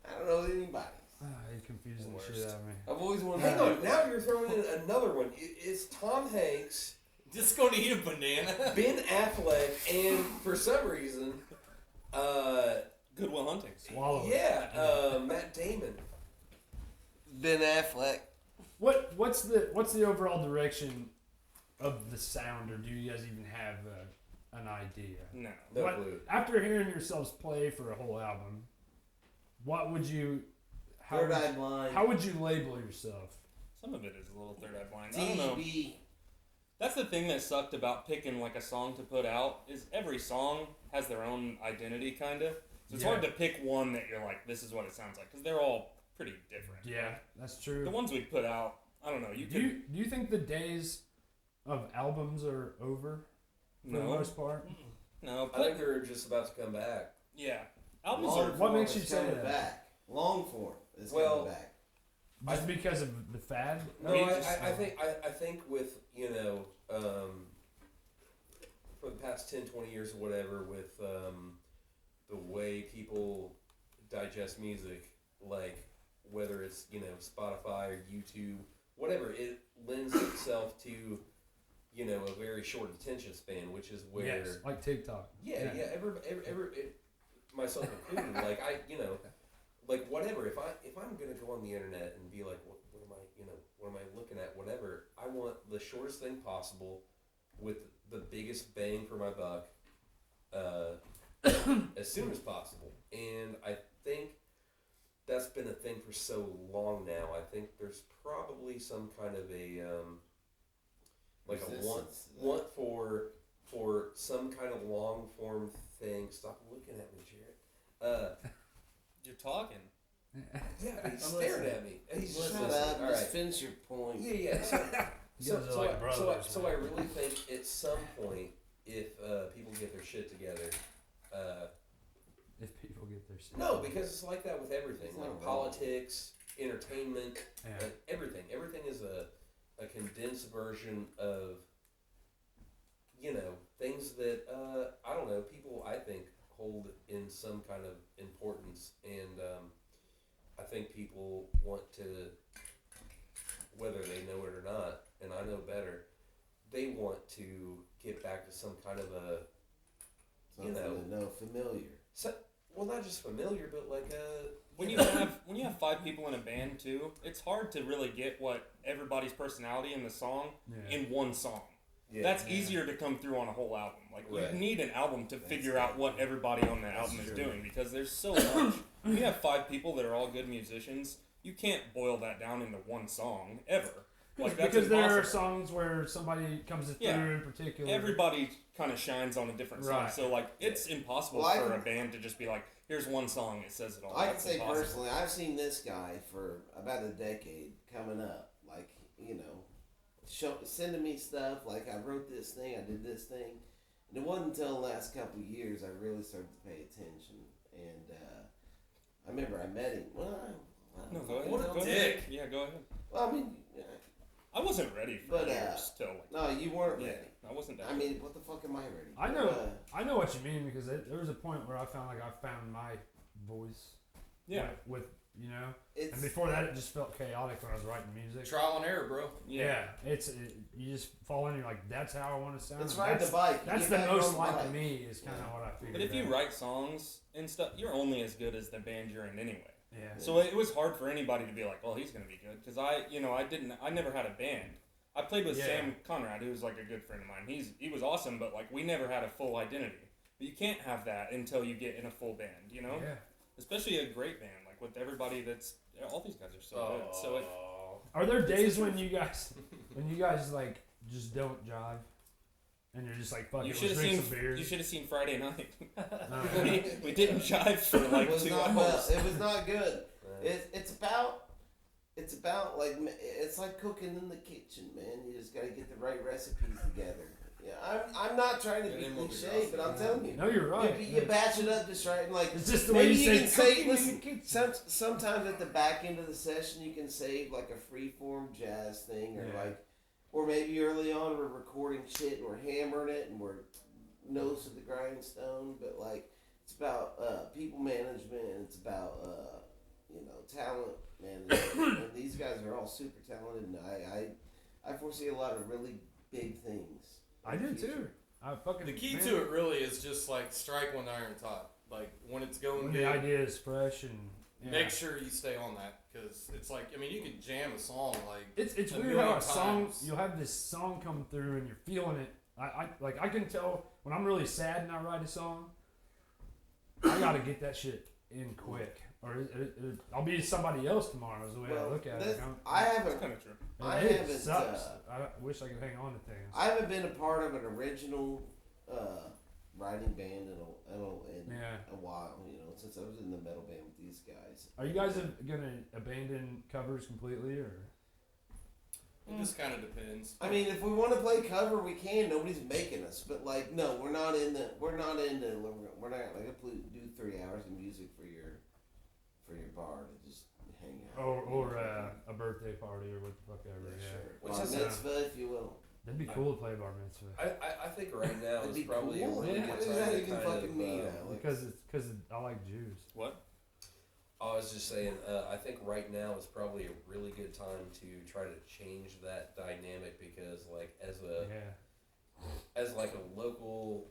I don't know anybody. You're confusing the Worst. shit out of me. I've always wanted Hang to. on, now you're throwing in another one. It's Tom Hanks, Just going to eat a banana. Ben Affleck, and for some reason, Goodwill Hunting. Swallow it. Matt Damon. Ben Affleck. What's the overall direction of the sound, or do you guys even have an idea? No. No What- clue. After hearing yourselves play for a whole album, what would you? Third Eye Blind. How would you label yourself? Some of it is a little Third Eye Blind. I don't know. DB. That's the thing that sucked about picking like a song to put out is every song has their own identity, kind of. So it's hard to pick one that you're like, this is what it sounds like, because they're all pretty different. Yeah, that's true. The ones we put out, I don't know. You do could you think the days of albums are over for the no, most part? no. I think they're just about to come back. Yeah, albums Long are. What form makes you is say coming that? back? Long form is Well, coming back. Just because of the fad? No, mean, I think with for the past 10, 20 years or whatever, with the way people digest music, like whether it's Spotify or YouTube, whatever, it lends itself to a very short attention span, which is where Yes, like TikTok. yeah, every myself included, like like whatever. If I'm gonna go on the internet and be like, what am I looking at? Whatever. I want the shortest thing possible, with the biggest bang for my buck, as soon as possible. And I think that's been a thing for so long now. I think there's probably some kind of a like a want for some kind of long form thing. Stop looking at me, Jared. You're talking. Yeah, he's staring at me. He's just Shut listening. up. All Just right. finish your point. Yeah. You guys are like brothers, So I really think at some point, if people get their shit together, If people get their shit. no, because it's like that with everything, It's like not politics, entertainment, Yeah. everything. Everything is a condensed version of things that I don't know. People, I think, hold in some kind of importance, and I think people want to, whether they know it or not, and I know better, they want to get back to some kind of a, familiar. well, not just familiar, but like When you have 5 people in a band too, it's hard to really get what everybody's personality in the song Yeah. in one song. Yeah. That's easier to come through on a whole album. Like Right. you need an album to figure out what everybody on that album is true. doing because there's so much. When you have 5 people that are all good musicians, you can't boil that down into one song ever. Like that's because there are impossible. songs where somebody comes through Yeah. in particular. Everybody kind of shines on a different song, Right. so like it's impossible Well, I for can- a band to just be like, "Here's one song, it says it all." I can That's say impossible. personally, I've seen this guy for about a decade coming up. Like, sending me stuff. Like, I wrote this thing, I did this thing. And it wasn't until the last couple of years I really started to pay attention. And I remember I met him. Well, I No, don't go ahead. fucking know. Go dick. ahead. Yeah, go ahead. Well, I mean, I wasn't ready for But, years till like. no, you weren't Yeah, ready. I wasn't that. I mean, what the fuck am I ready? I But, know, I know what you mean because there was a point where I found like I found my voice. yeah, With and it's before that it just felt chaotic when I was writing music. Trial and error, bro. Yeah, you just fall in. You're like, that's how I want to sound. it's and riding that's the bike. You that's get the back most on the like bike. me is kind of what I figured. but if you out. write songs and stuff, you're only as good as the band you're in anyway. yeah, So it was hard for anybody to be like, "Well, he's gonna be good," because I never had a band. I played with Yeah. Sam Conrad, who was like a good friend of mine. He was awesome, but like we never had a full identity. But you can't have that until you get in a full band, yeah. Especially a great band, like with everybody that's all these guys are so good. So it, Are there days when you guys like just don't jive, and you're just like, fuck, you it, should let's have drink seen some beers? you should have seen Friday night. No. we didn't jive for It like was 2 not hours. well. It was not good. It's about like it's like cooking in the kitchen, man. You just gotta get the right recipes together. Yeah, I'm not trying to be It ain't cliche, but I'm telling you, No, you're right. you batch it up just right, and like It's just the way maybe you you can say. say, cooking in the listen, kitchen. sometimes at the back end of the session you can save like a freeform jazz thing, or Yeah. or maybe early on we're recording shit and we're hammering it and we're nose to the grindstone, but like it's about people management and it's about talent management, and these guys are all super talented, and I foresee a lot of really big things. I do too. I fucking The key man, to it really is just like strike when the iron's hot. Like when it's going when good, the idea is fresh and yeah. make sure you stay on that because it's like you can jam a song like It's a weird million how a song times. you'll have this song come through and you're feeling it. I can tell when I'm really sad and I write a song. I gotta get that shit in quick, or I'll be somebody else tomorrow. Is the way I look at it. I That's haven't. kind of true. I It haven't, sucks. I wish I could hang on to things. I haven't been a part of an original writing band in Yeah. a while. Since I was in the metal band with these guys. Are you guys gonna abandon covers completely, or? It just kind of depends. I mean, if we want to play cover, we can. Nobody's making us, but like, no, we're not into. We're not like do 3 hours of music for your bar to just hang out. Or a birthday party or what the fuck ever. Yeah. Sure. Which Bar is- mitzvah, if you will. That'd be cool to play bar mitzvah. I think right now That'd is be probably cool. a really Yeah. good What time does that to even kind fucking of, mean, Alex? Because I like Jews. What? I was just saying, I think right now is probably a really good time to try to change that dynamic because, like, as like a local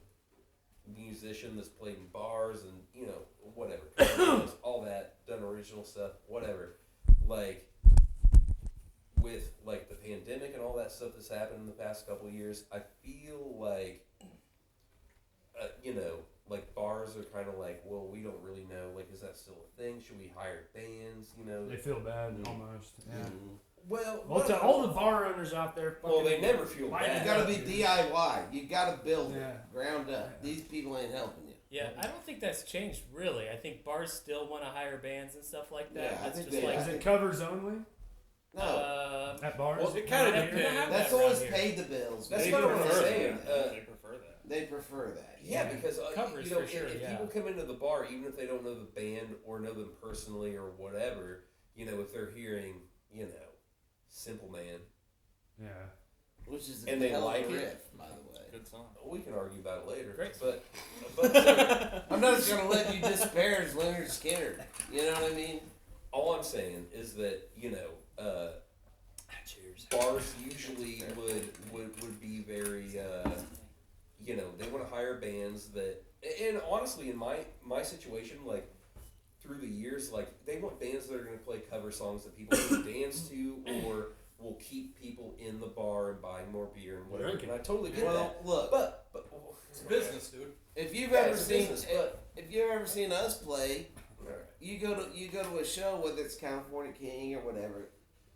musician that's played in bars and whatever, covers, all that, done original stuff, whatever, like with like the pandemic and all that stuff that's happened in the past couple of years, I feel like like bars are kind of like, well, we don't really know, like, is that still a thing? Should we hire bands? They feel bad almost. Yeah. Well, Well, to all the bar owners out there, well, they fucking- never feel Like, You bad. gotta be DIY. You gotta build Yeah. it ground up. These people ain't helping you. Yeah, I don't think that's changed really. I think bars still want to hire bands and stuff like that. Yeah, I it's think just they- like Is it covers only No, at bars? Well, it kind Yeah, of we don't have depends. that's that around always here. paid the bills. That's They what I'm prefer saying. that. They prefer that. They prefer that. Yeah, because Covers if, for sure, if yeah. people come into the bar, even if they don't know the band or know them personally or whatever, if they're hearing, Simple Man, Yeah. Which is a And they hell of a like it. riff, by the way. Good song. we can argue about it later. Great. But I'm not just gonna let you disparage Leonard Skinner. You know what I mean? all I'm saying is that Cheers. bars usually would be very they want to hire bands that, and honestly in my situation, like through the years, like they want bands that are going to play cover songs that people can dance to, or will keep people in the bar and buying more beer and whatever. Drinking. And I totally get Well, that. look, But It's business, dude. if you've Yeah, ever it's a seen business, but- if you've ever seen us play, Alright. you go to a show, whether it's California King or whatever.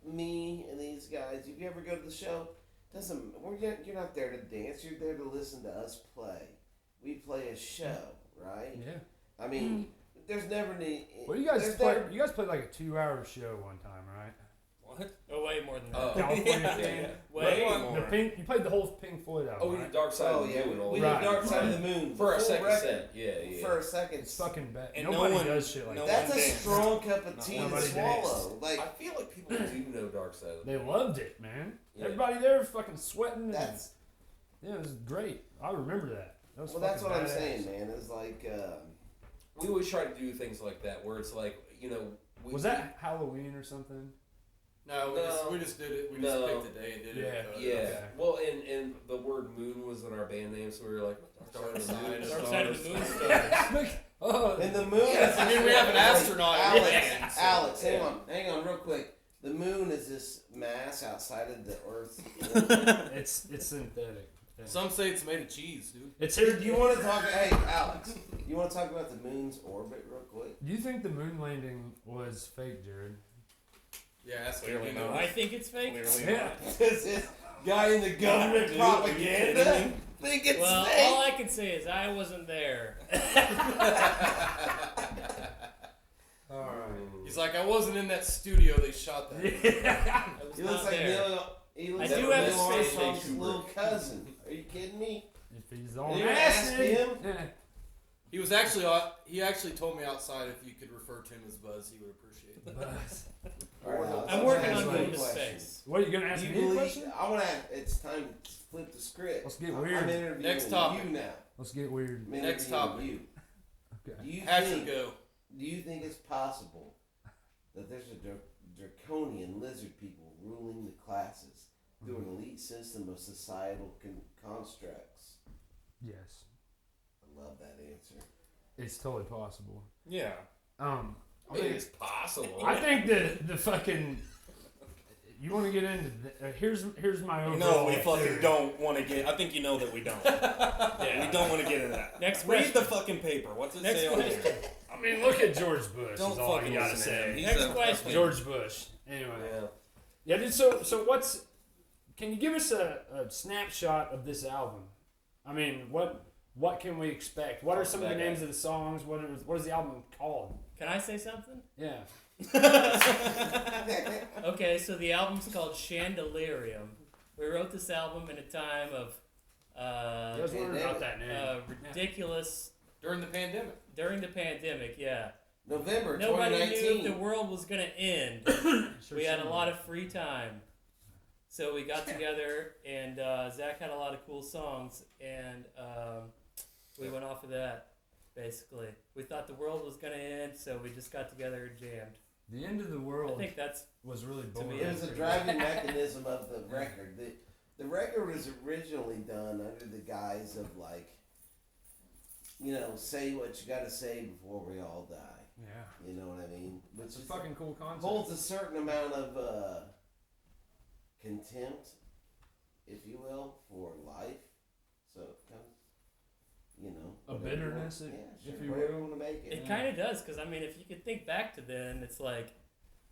Me and these guys, if you ever go to the show, you're not there to dance. You're there to listen to us play. We play a show, right? Yeah. I mean, there's never any. Well, you guys there's played. never- You guys played like a 2-hour show one time, right? What? Oh, way more than that. Oh. California King. Way The more. Pink. You played the whole Pink Floyd album. Oh, we right? did Dark Side Oh of the yeah, Moon and all we that. did Dark Side of the Moon For our full second record. set. Yeah. For a second. It's fucking bad. And Nobody no one- does shit like no that. That's a danced. strong cup of tea to Nobody swallow. Like I feel like people do know Dark Side of the They Moon. loved it, man. Yeah. Everybody there was fucking sweating. that's Yeah, it was great. I remember that. That was well, that's what fucking I'm badass. saying, man. It's like We always try to do things like that where it's like, Was that Halloween or something? No, we just did it. We just No. picked a day and did Yeah. it. Yeah. Okay. Well, and the word moon was in our band name, so we were like, Dark Side of the Moon. Dark Side of the Moon stars. Oh, and the moon. Yeah, is I mean, we have an astronaut in Alex, the band, so- Alex, hang on, real quick. The moon is this mass outside of the Earth. it's synthetic. Yeah. Some say it's made of cheese, dude. It's here. Do you want to talk? Hey, Alex, you want to talk about the moon's orbit real quick? Do you think the moon landing was fake, Jared? Yeah, that's Clearly you not. know. I think it's fake. Clearly Yeah. Does this guy in the government Dude, are you propaganda kidding me? think it's Well, fake? all I can say is I wasn't there. All right. He's like, I wasn't in that studio they shot that. in." I was He looks not like there. He looks I like do have Neil a space Armstrong's station. little cousin. Are you kidding me? If he's on You ask acid. him? Yeah. He was actually he actually told me outside if you could refer to him as Buzz, he would appreciate it. But- All right, Alex, I'm I'm working gonna on ask you a going to question. space. What are you gonna ask Do you me a believe? question? I want to. It's time to flip the script. Let's get I'm weird. interviewing Next topic. you now. Let's get weird. I'm Next interviewing topic. You. Okay. Do you Patrick, think? go. Do you think it's possible that there's a draconian lizard people ruling the classes through an elite system of societal constructs? Yes, I love that answer. it's totally possible. Yeah. I think it's possible. I think the fucking. You want to get into here's my overall. No, we fucking theory. don't want to get. I think you know that we don't. Yeah. We don't want to get into that. Next Read question. the fucking paper. What's it Next say on question. here? I mean, look at George Bush. Don't is all fucking you gotta listen to him. say. He's Next a question. fucking- George Bush. Anyway. Yeah. Yeah, dude. So what's? Can you give us a snapshot of this album? I mean, what can we expect? What are some of the names of the songs? What is the album called? Can I say something? Yeah. Okay, so the album's called Chandelirium. We wrote this album in a time of You guys wondered about that name. ridiculous During the pandemic. during the pandemic. Yeah, November nobody knew 2019. if the world was gonna end. Sure We had a seemed lot like- of free time, so we got together, and Zach had a lot of cool songs, and we went off of that. Basically, we thought the world was gonna end, so we just got together and jammed. The end of the I world think that's was really me, boring. It was a driving mechanism of the record. The record was originally done under the guise of like, say what you gotta say before we all die. Yeah. You know what I mean? Which It's a is, fucking cool concept. holds a certain amount of contempt, if you will, for life. So it comes, A whatever you bitterness, want- if sure, you whatever will. you want to make it. It kind of does, because I mean, if you could think back to then, it's like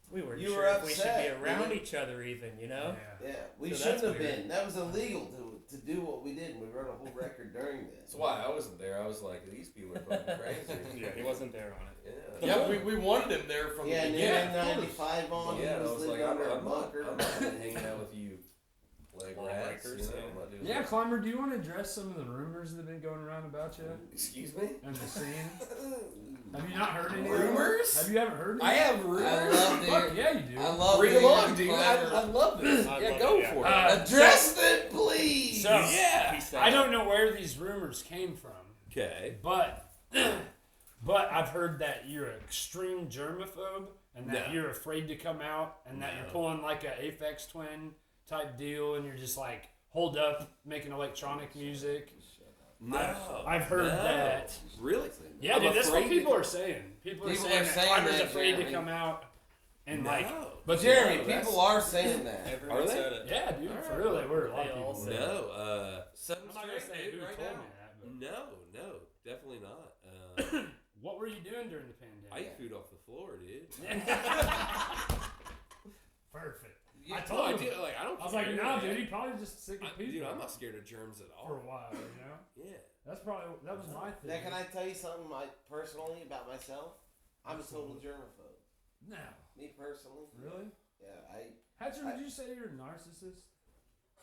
we weren't You sure were if we should be upset, around man. each other, even, you know. Yeah. Yeah, we So shouldn't that's have weird. been. That was illegal to do what we did, and we wrote a whole record during this. That's why I wasn't there. I was like, these people are fucking crazy. Yeah, he wasn't there on it. Yeah. Yeah, we wanted him there from Yeah, the and beginning. then 95 on, Yeah, he I was was living like, under a I'm bunker. not hanging out with you, like Law rats. breakers, You know? yeah. I'm not doing Yeah, that. Climber, do you want to address some of the rumors that have been going around about you Excuse me? and the scene? Have you not heard any of them? Rumors? Have you ever heard any? I have rumors. I love Fuck yeah, you do. I love Bring them the on, dude. Climber. I love this. I Yeah, love go it, yeah. for it. Address them, please. So, Yeah. Peace I out. don't know where these rumors came from, Okay. but I've heard that you're an extreme germaphobe and that No. you're afraid to come out and that you're No. pulling like a Aphex Twin type deal and you're just like holed up making electronic music. No. I've heard No. that. Really? Yeah, I'm dude, that's what afraid to- people are saying. People are People saying are that saying Climbers that, afraid to Jeremy. come out And like, No. but Jeremy, No, that's- people are saying that. Everyone Are they? said it. yeah, dude, All for right. real, they were a lot They of all people. say Said. No, I'm not gonna say who right told now. me that, but no, definitely not. what were you doing during the pandemic? I eat food off the floor, dude. Perfect. Yeah, I No, told I him. do. Like, I don't. I was like, care, no, man. dude, he probably just sick of people. Dude, I'm not scared of germs at all. for a while, you know. Yeah. That was my thing. Now, can I tell you something personally about myself? I'm a total germaphobe. No, Me personally. really? Yeah, Would you say you're a narcissist?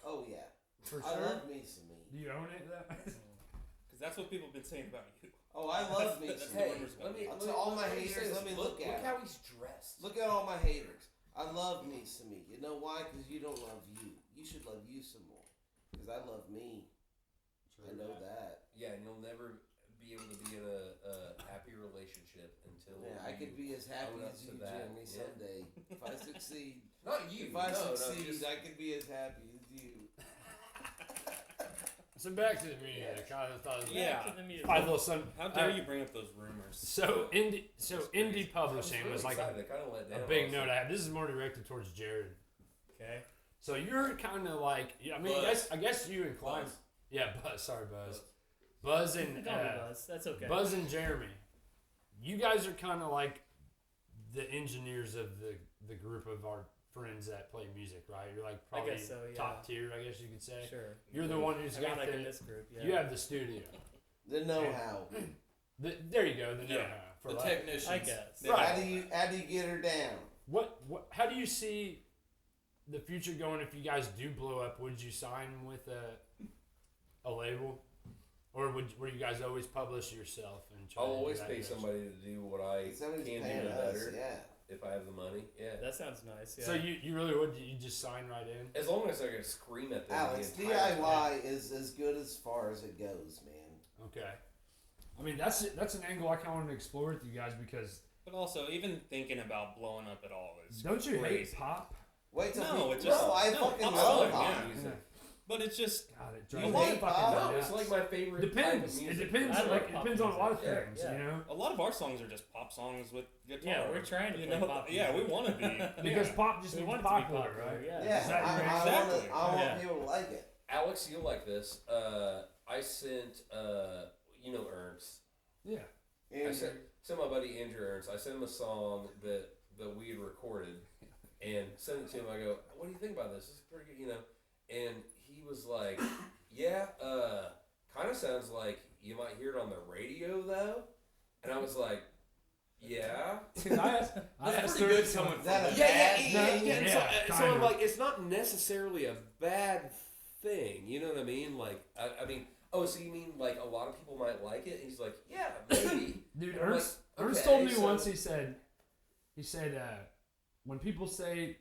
oh yeah. For I sure. love me some me. Do you own it? That? Because that's what people have been saying about you. Oh, I love me That's some the me. Hey, rumors about let me. you. I'll tell all my haters, say this. let me look at Look him. how he's dressed. Look at all my haters. I love me some me. You know why? Because you don't love you. You should love you some more. Because I love me. I know that. Yeah, and you'll never be able to be in a happy relationship until. Yeah, I could be as happy own up as to you, that. Jeremy, Yeah. someday. If I succeed. Not you. If I no, succeed, just- I could be as happy as you. So back to the music. I thought it was Yeah. Back to the music. my little son. How dare you bring up those rumors? So indie I publishing really was like excited. I kinda let down a big also. note I have. This is more directed towards Jared. Okay. So you're kind of like, I mean, Buzz. I guess you incline. Buzz. Yeah, Buzz. Sorry, Buzz. Buzz and Call me Buzz. That's okay. Buzz and Jeremy. You guys are kind of like the engineers of the group of our friends that play music, right? You're like probably guess so, yeah. top tier, I guess you could say. Sure. You're the one who's I mean, got like in the. this group. Yeah. You have the studio. The know-how. There you go. The know-how for The life. technicians. I guess. They- Right. How do you get her down? What? How do you see the future going if you guys do blow up? Would you sign with a label, or were you guys always publish yourself and try I'll to do always that pay direction? somebody to do what I Somebody's can paying do us, better yeah. if I have the money. Yeah. That sounds nice. Yeah. So you really would? You just sign right in? As long as I can scream at them. Alex, the entire time. DIY is as good as far as it goes, man. Okay. I mean that's an angle I kind of wanted to explore with you guys because But also, even thinking about blowing up at all is don't you crazy. hate pop? Wait till No, people, it just- no, I no, fucking I'm love sorry, pop. yeah. Music. But it's just God, it You drives hate me pop? fucking No, nuts. it's like my favorite Depends. type of It music. depends. I Like love it pop depends on a lot of music. Yeah, things. yeah. You know. a lot of our songs are just pop songs with guitar. Yeah, we're trying to you play know. pop Yeah, we music. want to be Because yeah. pop just We means want it to be popular, popular, right? yeah. Yeah, Is that your I Exactly. want Yeah. people to like it. Alex, you'll like this. I sent, Ernst. Yeah. I And sent my buddy Andrew Ernst. I sent him a song that we had recorded, and sent it to him. I go, "What do you think about this? This is pretty good, And he was like, "Yeah, kind of sounds like you might hear it on the radio, though." And I was like, "Yeah." Because I That's asked pretty her good coming from that a them. bad No, thing? yeah. So kind I'm of. like, it's not necessarily a bad thing. You know what I mean? Like, I mean, oh, so you mean like a lot of people might like it? And he's like, yeah, maybe. Dude, And I'm Ernst like, Ernst okay, told me so- once. He said when people say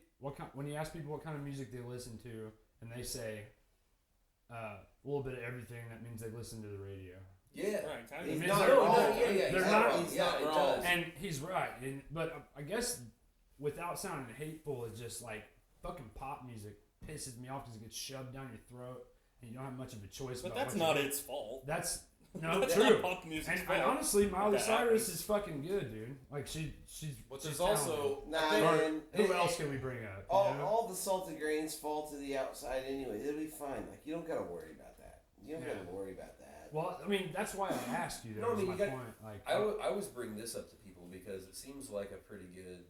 when you ask people what kind of music they listen to, and they say a little bit of everything, that means they listen to the radio. Yeah. Right, kind He's of. not they're- wrong. they're He's not- wrong. Yeah, it wrong. does. And he's right. But I guess without sounding hateful, it's just like fucking pop music pisses me off because it gets shoved down your throat and you don't have much of a choice. But about that's what not you do. its fault. That's no That's true. not pop music's And fault. honestly, Miley That Cyrus happens. is fucking good, dude. Like she's. But she's there's also talented. Nah, I think- man. Who else can we bring up? you All, know? all the salty grains fall to the outside anyway. It'll be fine. Like you don't gotta worry about that. You don't Yeah. gotta worry about that. Well, I mean, that's why I asked you. That No, I was mean, my you got- point. Like, I always bring this up to people because it seems like a pretty good.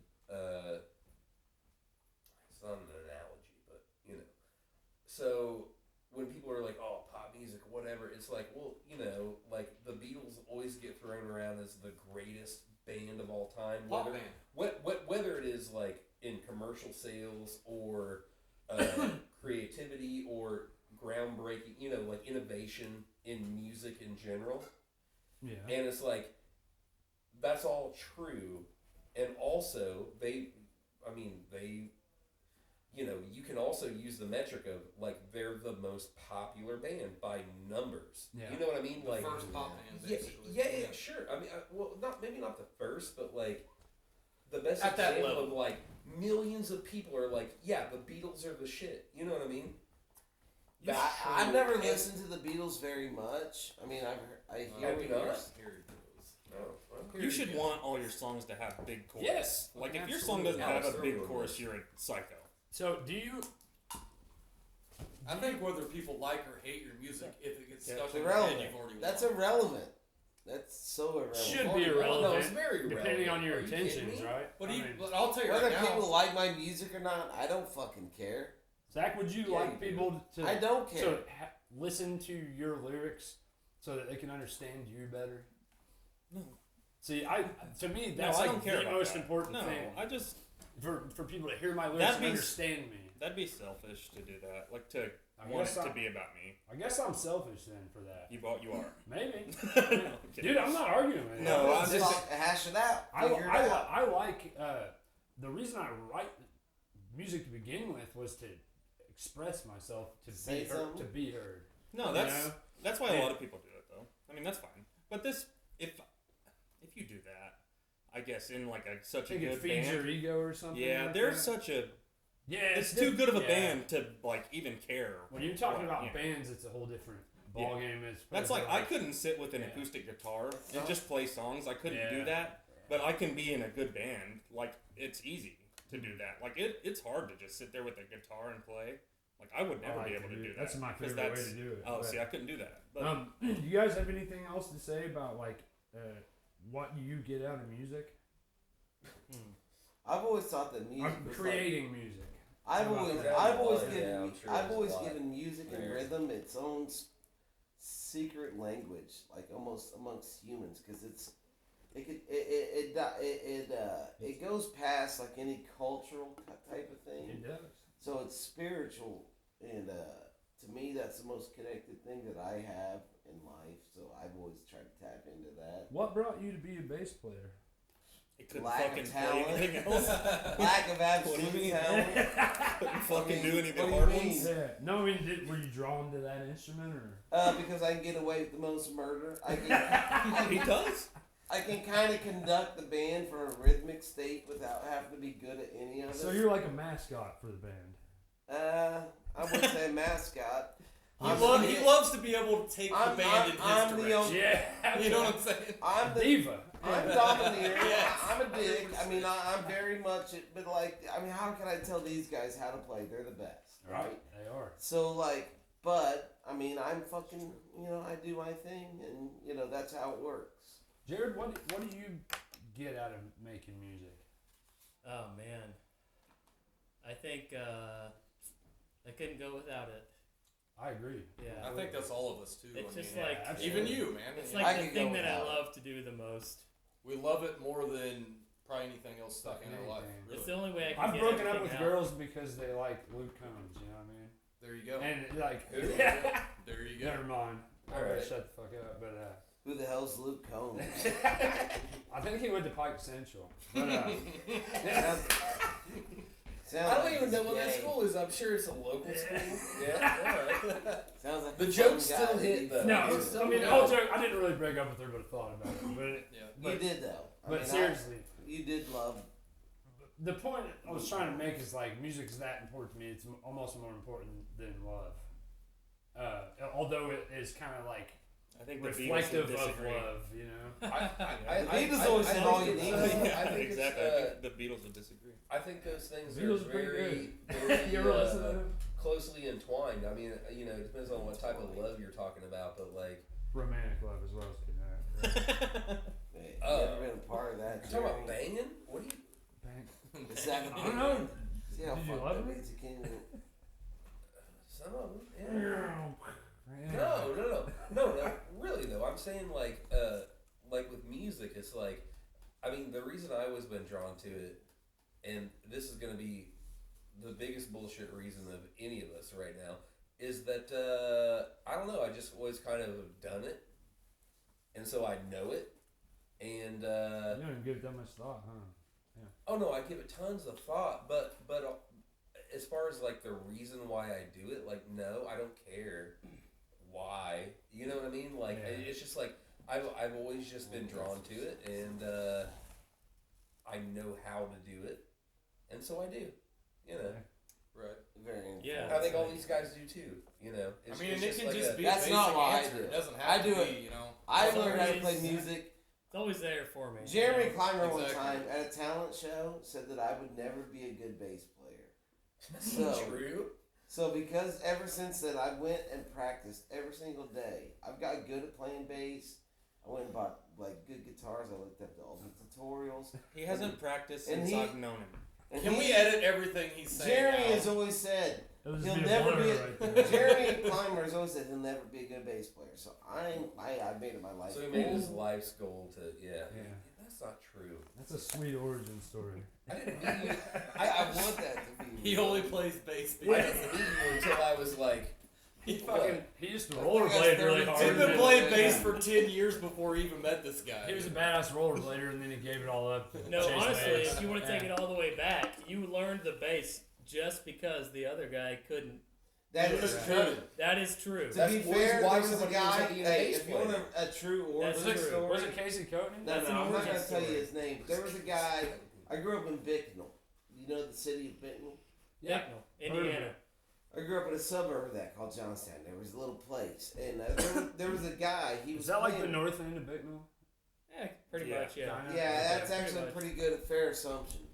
It's not an analogy, but So when people are like, "Oh, pop music, whatever," it's like, well, like the Beatles always get thrown around as the greatest band of all time. Pop Whether, band. whether it is like in commercial sales or creativity or groundbreaking, like innovation in music in general. yeah. And it's like, that's all true. And also, you can also use the metric of, like, they're the most popular band by numbers. Yeah. You know what I mean? The Like, first pop band, yeah, basically. yeah, sure. I mean, maybe not the first, but, like, the best At that example level. of, like, millions of people are like, yeah, the Beatles are the shit. You know what I mean? That's I've true. never And- listened to the Beatles very much. I mean, I hear Have you not? yours. Here it goes. You should want all your songs to have big chorus. Yes. Like if your Absolutely. song doesn't have a big Absolutely. chorus, you're a psycho. So do you? I think whether people like or hate your music, if it gets Yeah. stuck It's in your head, irrelevant. you've already That's won. irrelevant. That's so irrelevant. Should be No, irrelevant. it's very irrelevant. Depending on your Are you kidding intentions, me? right? But, I he, mean, but I'll tell you Whether right now, people like my music or not, I don't fucking care. Zach, would you Yeah, like you do. people to? I don't care. So listen to your lyrics so that they can understand you better. No. See, to me No, that's I like don't care the about most that. important No, thing I just for people to hear my lyrics That and means- understand me. that'd be selfish to do that. Like to I want guess it to I- be about me. I guess I'm selfish then for that. You are. Maybe, Okay. dude. I'm not arguing with you. No, I'm Just just- hash it out. I Figure it out. like the reason I write music to begin with was to express myself, to Say be heard, something? to be heard. No, You that's know? that's why a Yeah. lot of people do it though. I mean that's fine. But this if you do that, I guess in like such a think it good feeds band. your ego or something. Yeah, like there's that. such a yeah, it's too good of a yeah. band to like even care. When you're talking what- about yeah. bands, it's a whole different ball game. That's like I couldn't sit with an Yeah. acoustic guitar and not- just play songs. I couldn't Yeah. do that. But I can be in a good band. Like it's easy to do that. Like it's hard to just sit there with a guitar and play. Like I would never be able to do that. That's my 'cause favorite way that's- to do it. Oh, but- see, I couldn't do that. But do you guys have anything else to say about like what you get out of music? I've always thought that music I'm was creating music. I've About always, that. I've always Yeah, given, I'm sure I've there's always a lot given music and there. rhythm its own secret language, like almost amongst humans, because it goes past like any cultural type of thing. It does. So it's spiritual, and to me, that's the most connected thing that I have in life. So I've always tried to tap into that. What brought you to be a bass player? it couldn't Lack of fucking play talent. anything else. Lack of What do you absolute mean? talent. Couldn't fucking do any of the what do you hard mean? ones. Yeah. No, I mean, were you drawn to that instrument or? Because I can get away with the most murder. I can, He does. I can kind of conduct the band from a rhythmic state without having to be good at any of it. So you're like a mascot for the band. I wouldn't say mascot. he loves to be able to take I'm- the band in his I'm the direction. only- Yeah. You know what I'm saying? I'm the Diva. I'm domineering. Yes. I'm a dick. I mean, I'm very much it, but like, I mean, how can I tell these guys how to play? They're the best, right? They are. So like, but I mean, I'm fucking, I do my thing, and that's how it works. Jared, what do you get out of making music? Oh man, I think I couldn't go without it. I agree. Yeah, I think that's all of us too. It's I just mean, like absolutely. even you, man. it's You I like could the thing go that I without it. love to do the most. we love it more than probably anything else stuck in our life. Anything. Really. It's the only way I can I've get broken up everything with out. girls because they like Luke Combs. You know what I mean? There you go. And like, There you go. There you go. never mind. All right. Shut the fuck up. But Who the hell's Luke Combs? I think he went to Pike Central. But Sounds I don't like even know he's what that gay. school is. I'm sure it's a local school. Yeah. All right. Sounds like The a joke's fun guy still to hit, be- though. no, It's still I mean, good. all joke. I didn't really break up with her, but I thought about it. Yeah. You But, did though. I but mean, seriously, you did love. the point I was trying to make is like music is that important to me. It's almost more important than love. Although it is kind of like I think the Beatles reflective would of disagree. love, you know. The Beatles always said all you need. Yeah, I think it's, exactly. I think the Beatles would disagree. I think those things Beatles are are pretty very, You ever listen to very them? closely entwined. I mean, it depends on what type of love you're talking about, but like, Romantic love as well as kinetic. Hey, you Oh. ever been a part of that? you're talking about Jeremy? banging? What do you? Bang. Is that I don't know. See how Did you fucked love up it? is? You can't even- Some of them, yeah. No, really though. I'm saying like with music, it's like, I mean, the reason I always been drawn to it, and this is gonna be the biggest bullshit reason of any of us right now, is that I don't know. I just always kind of done it, and so I know it, and You don't even give it that much thought, huh? oh no, I give it tons of thought, but as far as like the reason why I do it, like no, I don't care why. You know what I mean? Like Yeah. it's just like I've always just been drawn to it, and I know how to do it, and so I do. You know, Right. Very Yeah. I think all these guys do too. You know, I mean, it's and it can like just a, be That's a basic not why I answer. do It it. doesn't I have do to it. be, I Some learned how to reason- play music. always there for me. Jeremy Clymer one Exactly. time at a talent show said that I would never be a good bass player. True. So because ever since that I went and practiced every single day, I've got good at playing bass. I went and bought like good guitars. I looked up all the tutorials. He hasn't practiced And since he- I've known him. And Can we edit everything he's saying? Jeremy out? has always said It'll just he'll be a never blur be. right there. Jeremy Clymer has always said he'll never be a good bass player. So I made it my life. So he made his life's goal to Yeah. That's not true. That's a sweet origin story. I didn't meet you. I want that to be. He only plays bass. I didn't meet you until I was like. He used to I rollerblade think I really started- hard. He'd and been then- playing bass for 10 years before he even met this guy. He was a badass rollerblader, and then he gave it all up. to No, chase honestly, bass. if you want to take Yeah. it all the way back, you learned the bass just because the other guy couldn't. That is Yeah. true. That is true. To That's be always fair, why there was a somebody guy. ends up being a Hey, bass if you want player. a true That's origin true. story, Was it Casey Coaten? no, That's an I'm not origin gonna tell you story. his name. There was a guy. I grew up in Bicknell. You know the city of Bicknell. Yeah. Bicknell, Indiana. I grew up in a suburb of that called Johnstown. There was a little place, and there was a guy. He was Is that like the playing- north end of Bicknell? Yeah, pretty Yeah. much, yeah. Kinda. Yeah, that's pretty actually much. pretty good, fair assumption.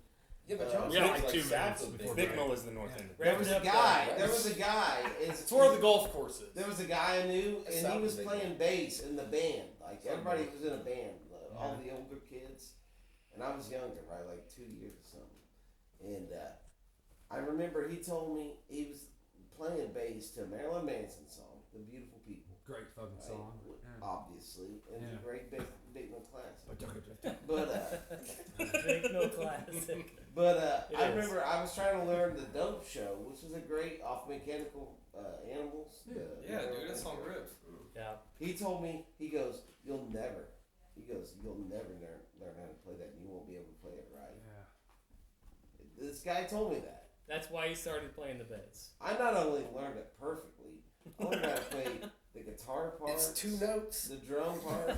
Yeah, but Yeah, Johnson's like 2 south minutes of before Big Bicknell is the north end. There was a guy. There was a guy. It's where the golf course is. There was a guy I knew, and South he was of playing bass in the band. Like everybody was in a band, all the older kids, and I was younger, right, like 2 years or something. And I remember he told me he was playing bass to a Marilyn Manson song, "The Beautiful People." Great fucking Right? song. Yeah. Obviously, and Yeah. a great big no classic. But But Bicknell classic. I is. remember I was trying to learn the Dope Show, which was a great off mechanical animals. Yeah, dude, that song rips. Yeah. He told me, he goes, you'll never learn how to play that, and you won't be able to play it right. Yeah. This guy told me that. That's why he started playing the bass. I not only learned it perfectly, I learned how to play the guitar parts, It's 2 notes. the drum part.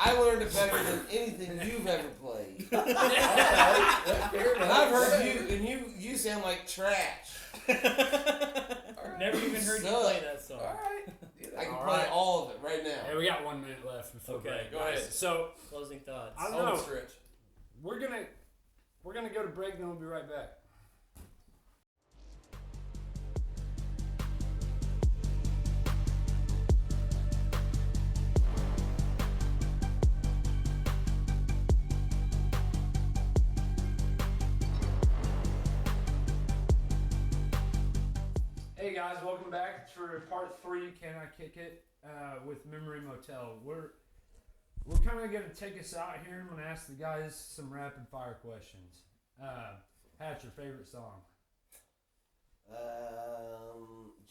I learned it better than anything you've ever played. Fair And enough. I've heard you, and you sound like trash. Never even heard you Suck. play that song. Alright. I can All play right. all of it right now. Hey, we got 1 minute left before Okay, break. go guys. ahead. So Closing thoughts. I don't On know. the stretch. We're gonna go to break, then we'll be right back. Hey guys, welcome back for part 3. Can I kick it with Memory Motel? We're kind of gonna take us out here. I'm gonna ask the guys some rapid fire questions. Hatch, your favorite song?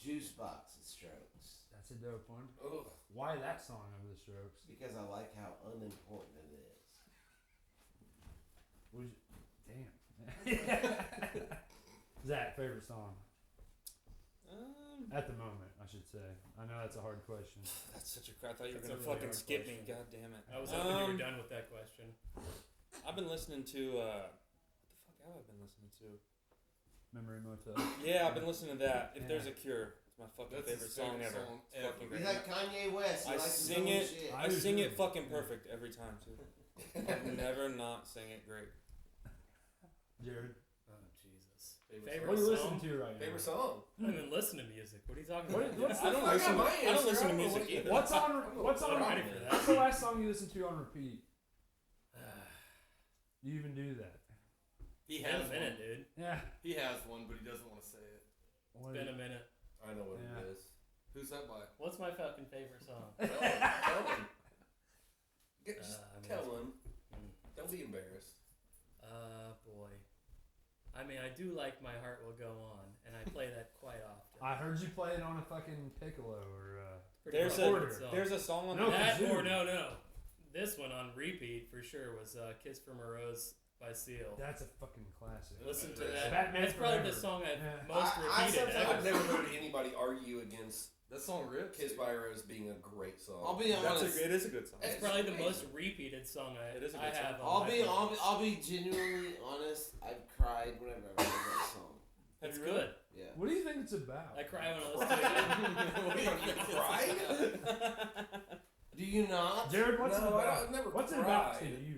Juice Box and Strokes. That's a dope one. Ugh. Why that song over the Strokes? Because I like how unimportant it is. Damn. Zach, favorite song? At the moment, I should say. I know that's a hard question. That's such a crap. I thought you were That's a gonna really fucking hard skip me. question. God damn it. I was hoping you were done with that question. I've been listening to what the fuck have I been listening to? Memory Motel. Yeah, I've been listening to that. If Yeah. There's a Cure, it's my fucking That's favorite his song favorite ever. song It's ever. fucking He's great. like Kanye West. He I likes his sing own it. shit. I I do sing too. it fucking perfect every time too. I've never not sing it great. Jared, Oh, Jesus. Favorite what are you song? listening to right now? Favorite song? I don't even listen to music. What are you talking What- about? what's I don't I listen. got my I don't answer. listen to I don't know music what either. What's on? I'm ready for that. What's the last song you listened to on repeat? Do you even do that? He It's been has a minute, one. dude. Yeah. He has one, but he doesn't want to say it. What It's been is- a minute. I know what Yeah. it is. Who's that by? What's my fucking favorite song? Tell him. Just I mean, tell him. Mm. Don't be embarrassed. Boy. I mean, I do like My Heart Will Go On, and I play that quite often. I heard you play it on a fucking piccolo or. Pretty There's much a- good song. There's a song on No, that. That kazoo. or no. This one on repeat for sure was "Kiss from a Rose" by Seal. That's a fucking classic. Listen to Yeah. that. Batman That's probably Forever. the song I've Yeah. most I repeated. sometimes- I've ever. never heard anybody argue against That song rips. Kiss by a Rose being a great song. I'll be honest. It is a good song. It's probably the most repeated song It is a I good song. have. On my playlist. I'll be genuinely honest. I've cried whenever I heard that song. It's you good. Yeah. What do you think it's about? I cry when I listen to it. Do you not? Jared, what's it No, about? I've never What's it about to cried. you?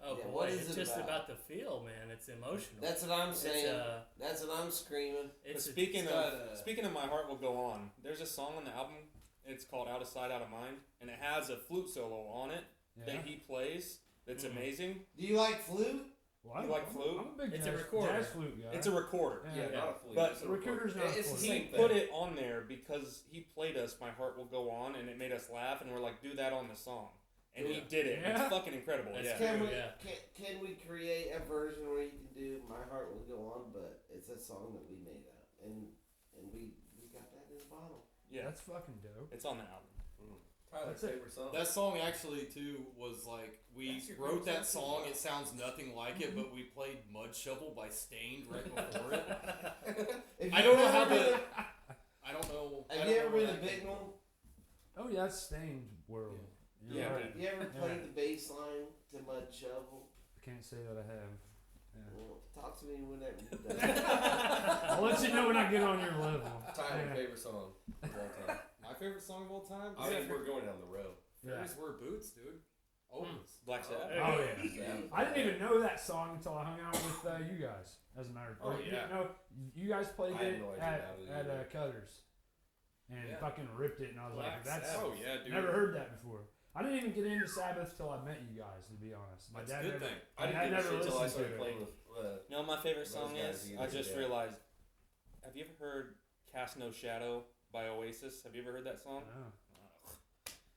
Oh Yeah, boy, what is it's it just about? about the feel, man. It's emotional. That's what I'm saying. It's, That's what I'm screaming. it's Speaking it's of got, speaking of My Heart Will Go On, there's a song on the album. It's called Out of Sight, Out of Mind, and it has a flute solo on it Yeah. that he plays. That's amazing. Do you like flute? Well, You like flute? I'm a big It's a jazz, recorder. jazz flute guy. It's a recorder. Yeah, not a flute. But it's a recorder's recorder. not a It's the flute. He same put thing. it on there because he played us My Heart Will Go On, and it made us laugh, and we're like, do that on the song. And he Yeah. did it. Yeah. It's fucking incredible. That's Yeah. Can true, we yeah. can we create a version where you can do "My Heart Will Go On," but it's a song that we made up, and we got that in the bottle. Yeah. That's fucking dope. It's on the album. Tyler's That's it. favorite song. That song actually too was like we That's your wrote favorite that song? song. It sounds nothing like it, but we played "Mud Shovel" by Stained right before it. If I you've don't know ever how been the. I don't know. I Have don't you ever know where been to that came Bignell? Oh yeah, it's Stained World. You're Yeah, right. You ever Yeah. played the bass line to Mud Shovel? I can't say that I have. Yeah. Well, talk to me whenever you're done. I'll let you know when I get on your level. Tyler's Yeah. favorite song of all time. My favorite song of all time. I mean, we're going down the road. Yeah. Fairies Wear Boots, dude. Always. Black Sabbath. Oh yeah. Yeah. I didn't even know that song until I hung out with you guys. As a matter of fact, Oh, yeah. no, you guys played I had it no idea at how to do at that. Cutters, and Yeah. fucking ripped it. And I was Black like, "That's Sabbath. Oh yeah, dude. never heard that before." I didn't even get into Sabbath till I met you guys. To be honest, my That's dad a good never. thing. I didn't I give a never shit until I listened started to it. playing with. You know what my favorite Those song guys is? either, I just yeah. realized. Have you ever heard Cast No Shadow by Oasis? Have you ever heard that song? Oh.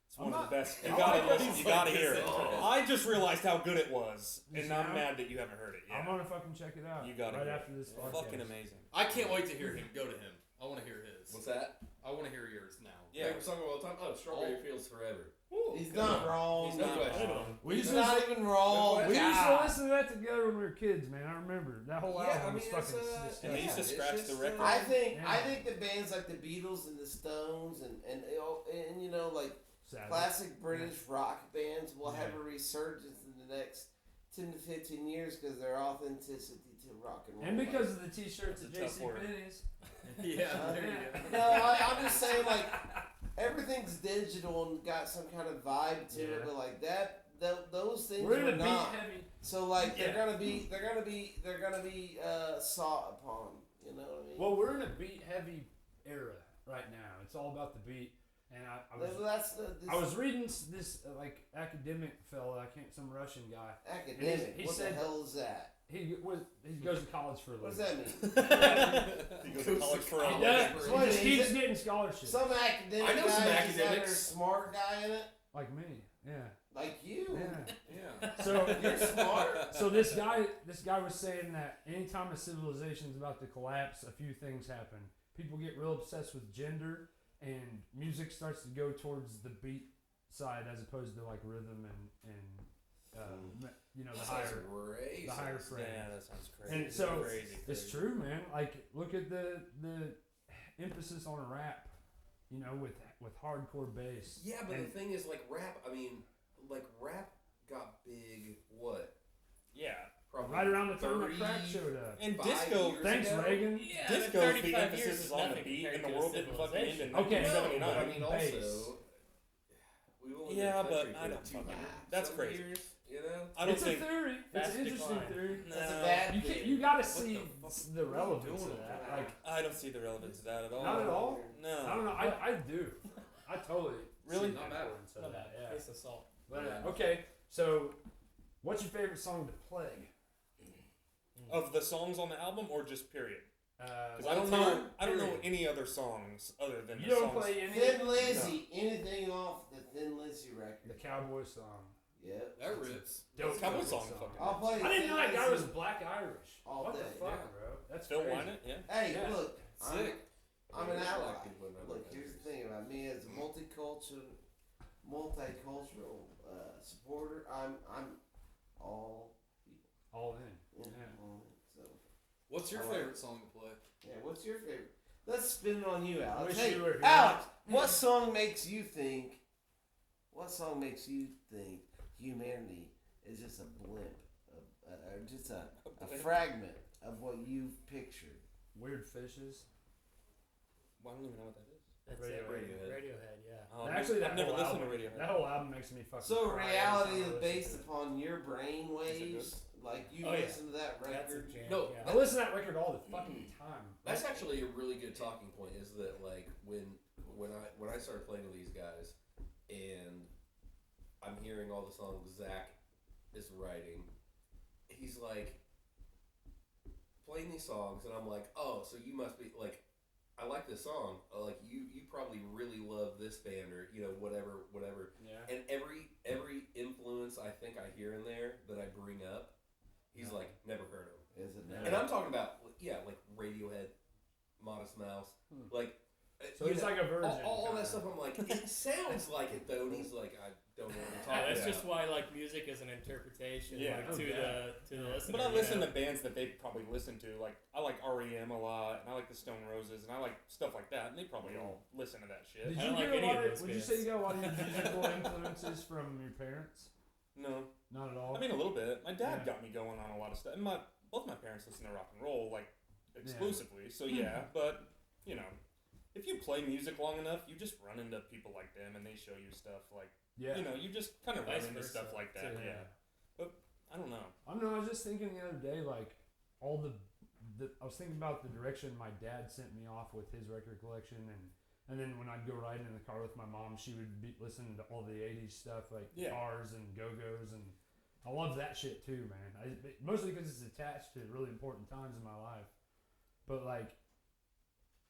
It's one I'm of the not- best. You I gotta like listen. those You gotta like hear this it. song. I just realized how good it was, You and see I'm how? mad that you haven't heard it I'm yet. gonna fucking check it out. You gotta right hear after this podcast. Fucking amazing. I can't wait to hear him. Go to him. I want to hear his. What's that? I want to hear yours now. Yeah. Favorite song of all time? Oh, Strawberry Fields Forever. He's not wrong. He's not Right wrong. on. We He's used to not even wrong. we used to God. listen to that together when we were kids, man. I remember that whole Yeah, album I was mean, fucking it's, disgusting. And they used to it's scratch just, the record. I think Yeah. the bands like the Beatles and the Stones and you know like Sad. classic British rock bands will have a resurgence in the next 10 to 15 years because their authenticity to rock and roll. And because of the t-shirts at It's a tough JC word. Penney's. Yeah, there you go. no, I'm just saying like everything's digital and got some kind of vibe to it, Yeah. but like those things We're in are a beat not. heavy. So like Yeah. they're gonna be sought upon. You know what I mean? Well, we're in a beat heavy era right now. It's all about the beat. And I was reading this like academic fella, some Russian guy. academic. he What said- the hell is that? He goes to college for a What living. does that mean? He goes to college for He a does. What, He just is keeps it- getting scholarships. Some academic I know some guy is academics. a smart guy in it, Like me. Yeah. like you. Yeah. Yeah. So You're smart. So this guy was saying that anytime a civilization is about to collapse, a few things happen. People get real obsessed with gender, and music starts to go towards the beat side as opposed to like rhythm and you know the higher Crazy. frame. Yeah, that sounds crazy. And so crazy. it's true, man. Like look at the emphasis on rap, you know, with hardcore bass. Yeah, but And- the thing is, like rap. I mean, like rap got big. What? Yeah. Probably Right around the time that crack 30 showed up. And 5 disco. years Thanks, ago. Reagan. Yeah, Disco's but 35 the years emphasis is on the nothing beat, compared and the to a world didn't fucking end in civilization. Okay, No, 1979. but I mean, Bass. also, we've only Yeah, been but country I for don't two fucking- years, that's some crazy. Years, you know. I don't It's think. a theory. It's Fast an interesting decline. theory. That's a No, bad You thing. can't, you gotta see fuck the are you relevance doing of that. over Like, I don't see the relevance of that at all. not at all. No. I don't know. I do. I totally Really? see the Not bad. importance of that. Yeah. Taste of salt. But, okay, so what's your favorite song to play? Of the songs on the album, or just period? Because I all don't time? know. I don't know Period. any other songs other than You the don't songs. play any Thin Lizzy, anything off the Thin Lizzy the record? cowboy song. Yep. That rips. Dope Cowboy fucking song, fucking- I'll play. I didn't know that Thin guy was Lizzy. Black Irish. All What the day, fuck, yeah. bro? That's Phil crazy. Wynant, yeah. Hey, Yeah. look, Sick. I'm an I ally. like people in other Look, here's the countries. thing about me as a multicultural supporter. I'm all people. All in. Yeah. Yeah. all in. So What's your I like favorite song to play? yeah, what's your favorite? Let's spin it on you, Alex. Wish Hey, you were here. Alex, what song makes you think? What song makes you think humanity is just a blimp, or just a fragment of what you've pictured Weird Fishes. Well, I don't even know what that is. That's Radiohead. Radiohead, yeah. Actually, I've never whole listened album, to Radiohead. That whole album makes me fucking So cry reality every is time I listen based to it. upon your brain waves. Like you Oh, yeah. listen to that That's a record. jam. No, yeah. I listen to that record all the fucking time. That's actually a really good talking point. Is that like when I started playing with these guys, and I'm hearing all the songs Zach is writing, he's like playing these songs, and I'm like, oh, so you must be like, I like this song. Like you probably really love this band or whatever. Yeah. And every influence I think I hear in there that I bring up, he's like never heard of. Is it And I'm talking about like Radiohead, Modest Mouse, like. So he's like a virgin. All that kinda. stuff. I'm like, it sounds like it though. And he's like, I don't know what you're Yeah, talking that's about. just why like music is an interpretation Yeah. like, to the listener. But I you listen know? to bands that they probably listen to. Like I like REM a lot, and I like the Stone Roses, and I like stuff like that. And they probably all listen to that shit. Did I you don't like get a any lot of of? those Would you bands. say you got a lot of your musical influences from your parents? No, Not at all. I mean a little bit. My dad Yeah. got me going on a lot of stuff. And both my parents listen to rock and roll like exclusively. So yeah, but you know, if you play music long enough, you just run into people like them, and they show you stuff like yeah. you know, you just kind of run Vice into versa, stuff like that. too, Yeah, but I don't know. I don't know. I was just thinking the other day, like all the I was thinking about the direction my dad sent me off with his record collection, and then when I'd go riding in the car with my mom, she would be listening to all the '80s stuff, like Yeah. Cars and Go-Go's, and I love that shit too, man. Mostly because it's attached to really important times in my life. But like,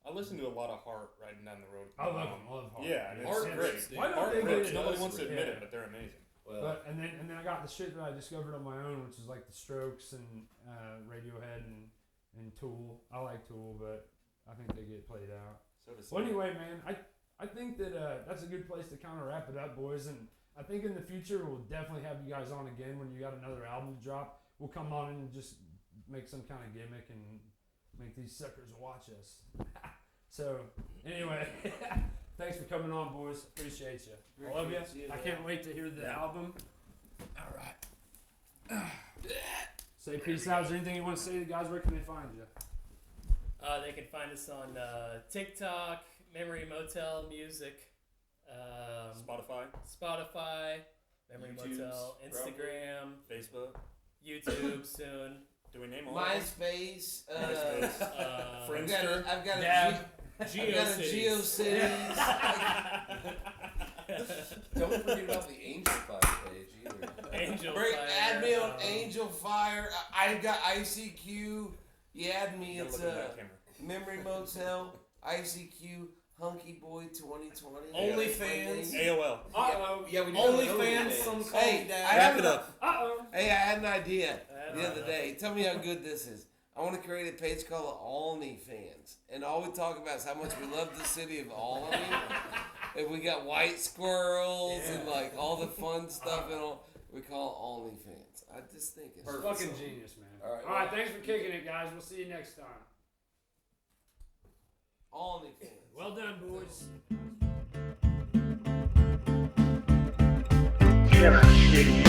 I listen to a lot of Heart riding down the road. with I my love mom. Heart. Yeah, and Heart it's rips, great. dude. Why don't Heart they rips. get- Nobody wants to admit Yeah. it, but they're amazing. Well, But and then I got the shit that I discovered on my own, which is like the Strokes and Radiohead and Tool. I like Tool, but I think they get played out. So does Well, anyway, man, I think that that's a good place to kind of wrap it up, boys. And I think in the future we'll definitely have you guys on again when you got another album to drop. We'll come on and just make some kind of gimmick and make these suckers watch us. So anyway, thanks for coming on, boys. Appreciate you. I love you. I can't wait to hear the album. All right. Say peace out. Is there anything you want to say to the guys? Where can they find you? They can find us on TikTok, Memory Motel Music, Spotify, Memory YouTube's Motel, Instagram, Facebook. YouTube soon. Do we name all of them? MySpace. Friendster. I've got Dab. a GeoCities. don't forget about the Angel Fire page either. Angel Break, Fire, add me on Angel Fire. I've got ICQ. You add me. You gotta It's look at that camera. Memory Motel, ICQ, Hunky Boy 2020. OnlyFans. AOL. Uh-oh. Yeah, we OnlyFans. Some call Hey, me dad. I Wrap have it up. Uh-oh. Hey, I had an idea I the don't other know. day. Tell me how good this is. I want to create a page called OnlyFans, and all we talk about is how much we love the city of Albany. And we got white squirrels and like all the fun stuff and all. We call it OnlyFans. I just think it's It's fucking genius, man. All right, Thanks for kicking it, guys. We'll see you next time. OnlyFans. Well done, boys. You're not shitty.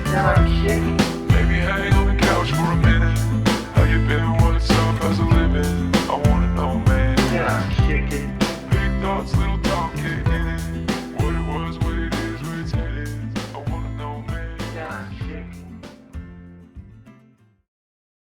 You're not shitty. Baby, I ain't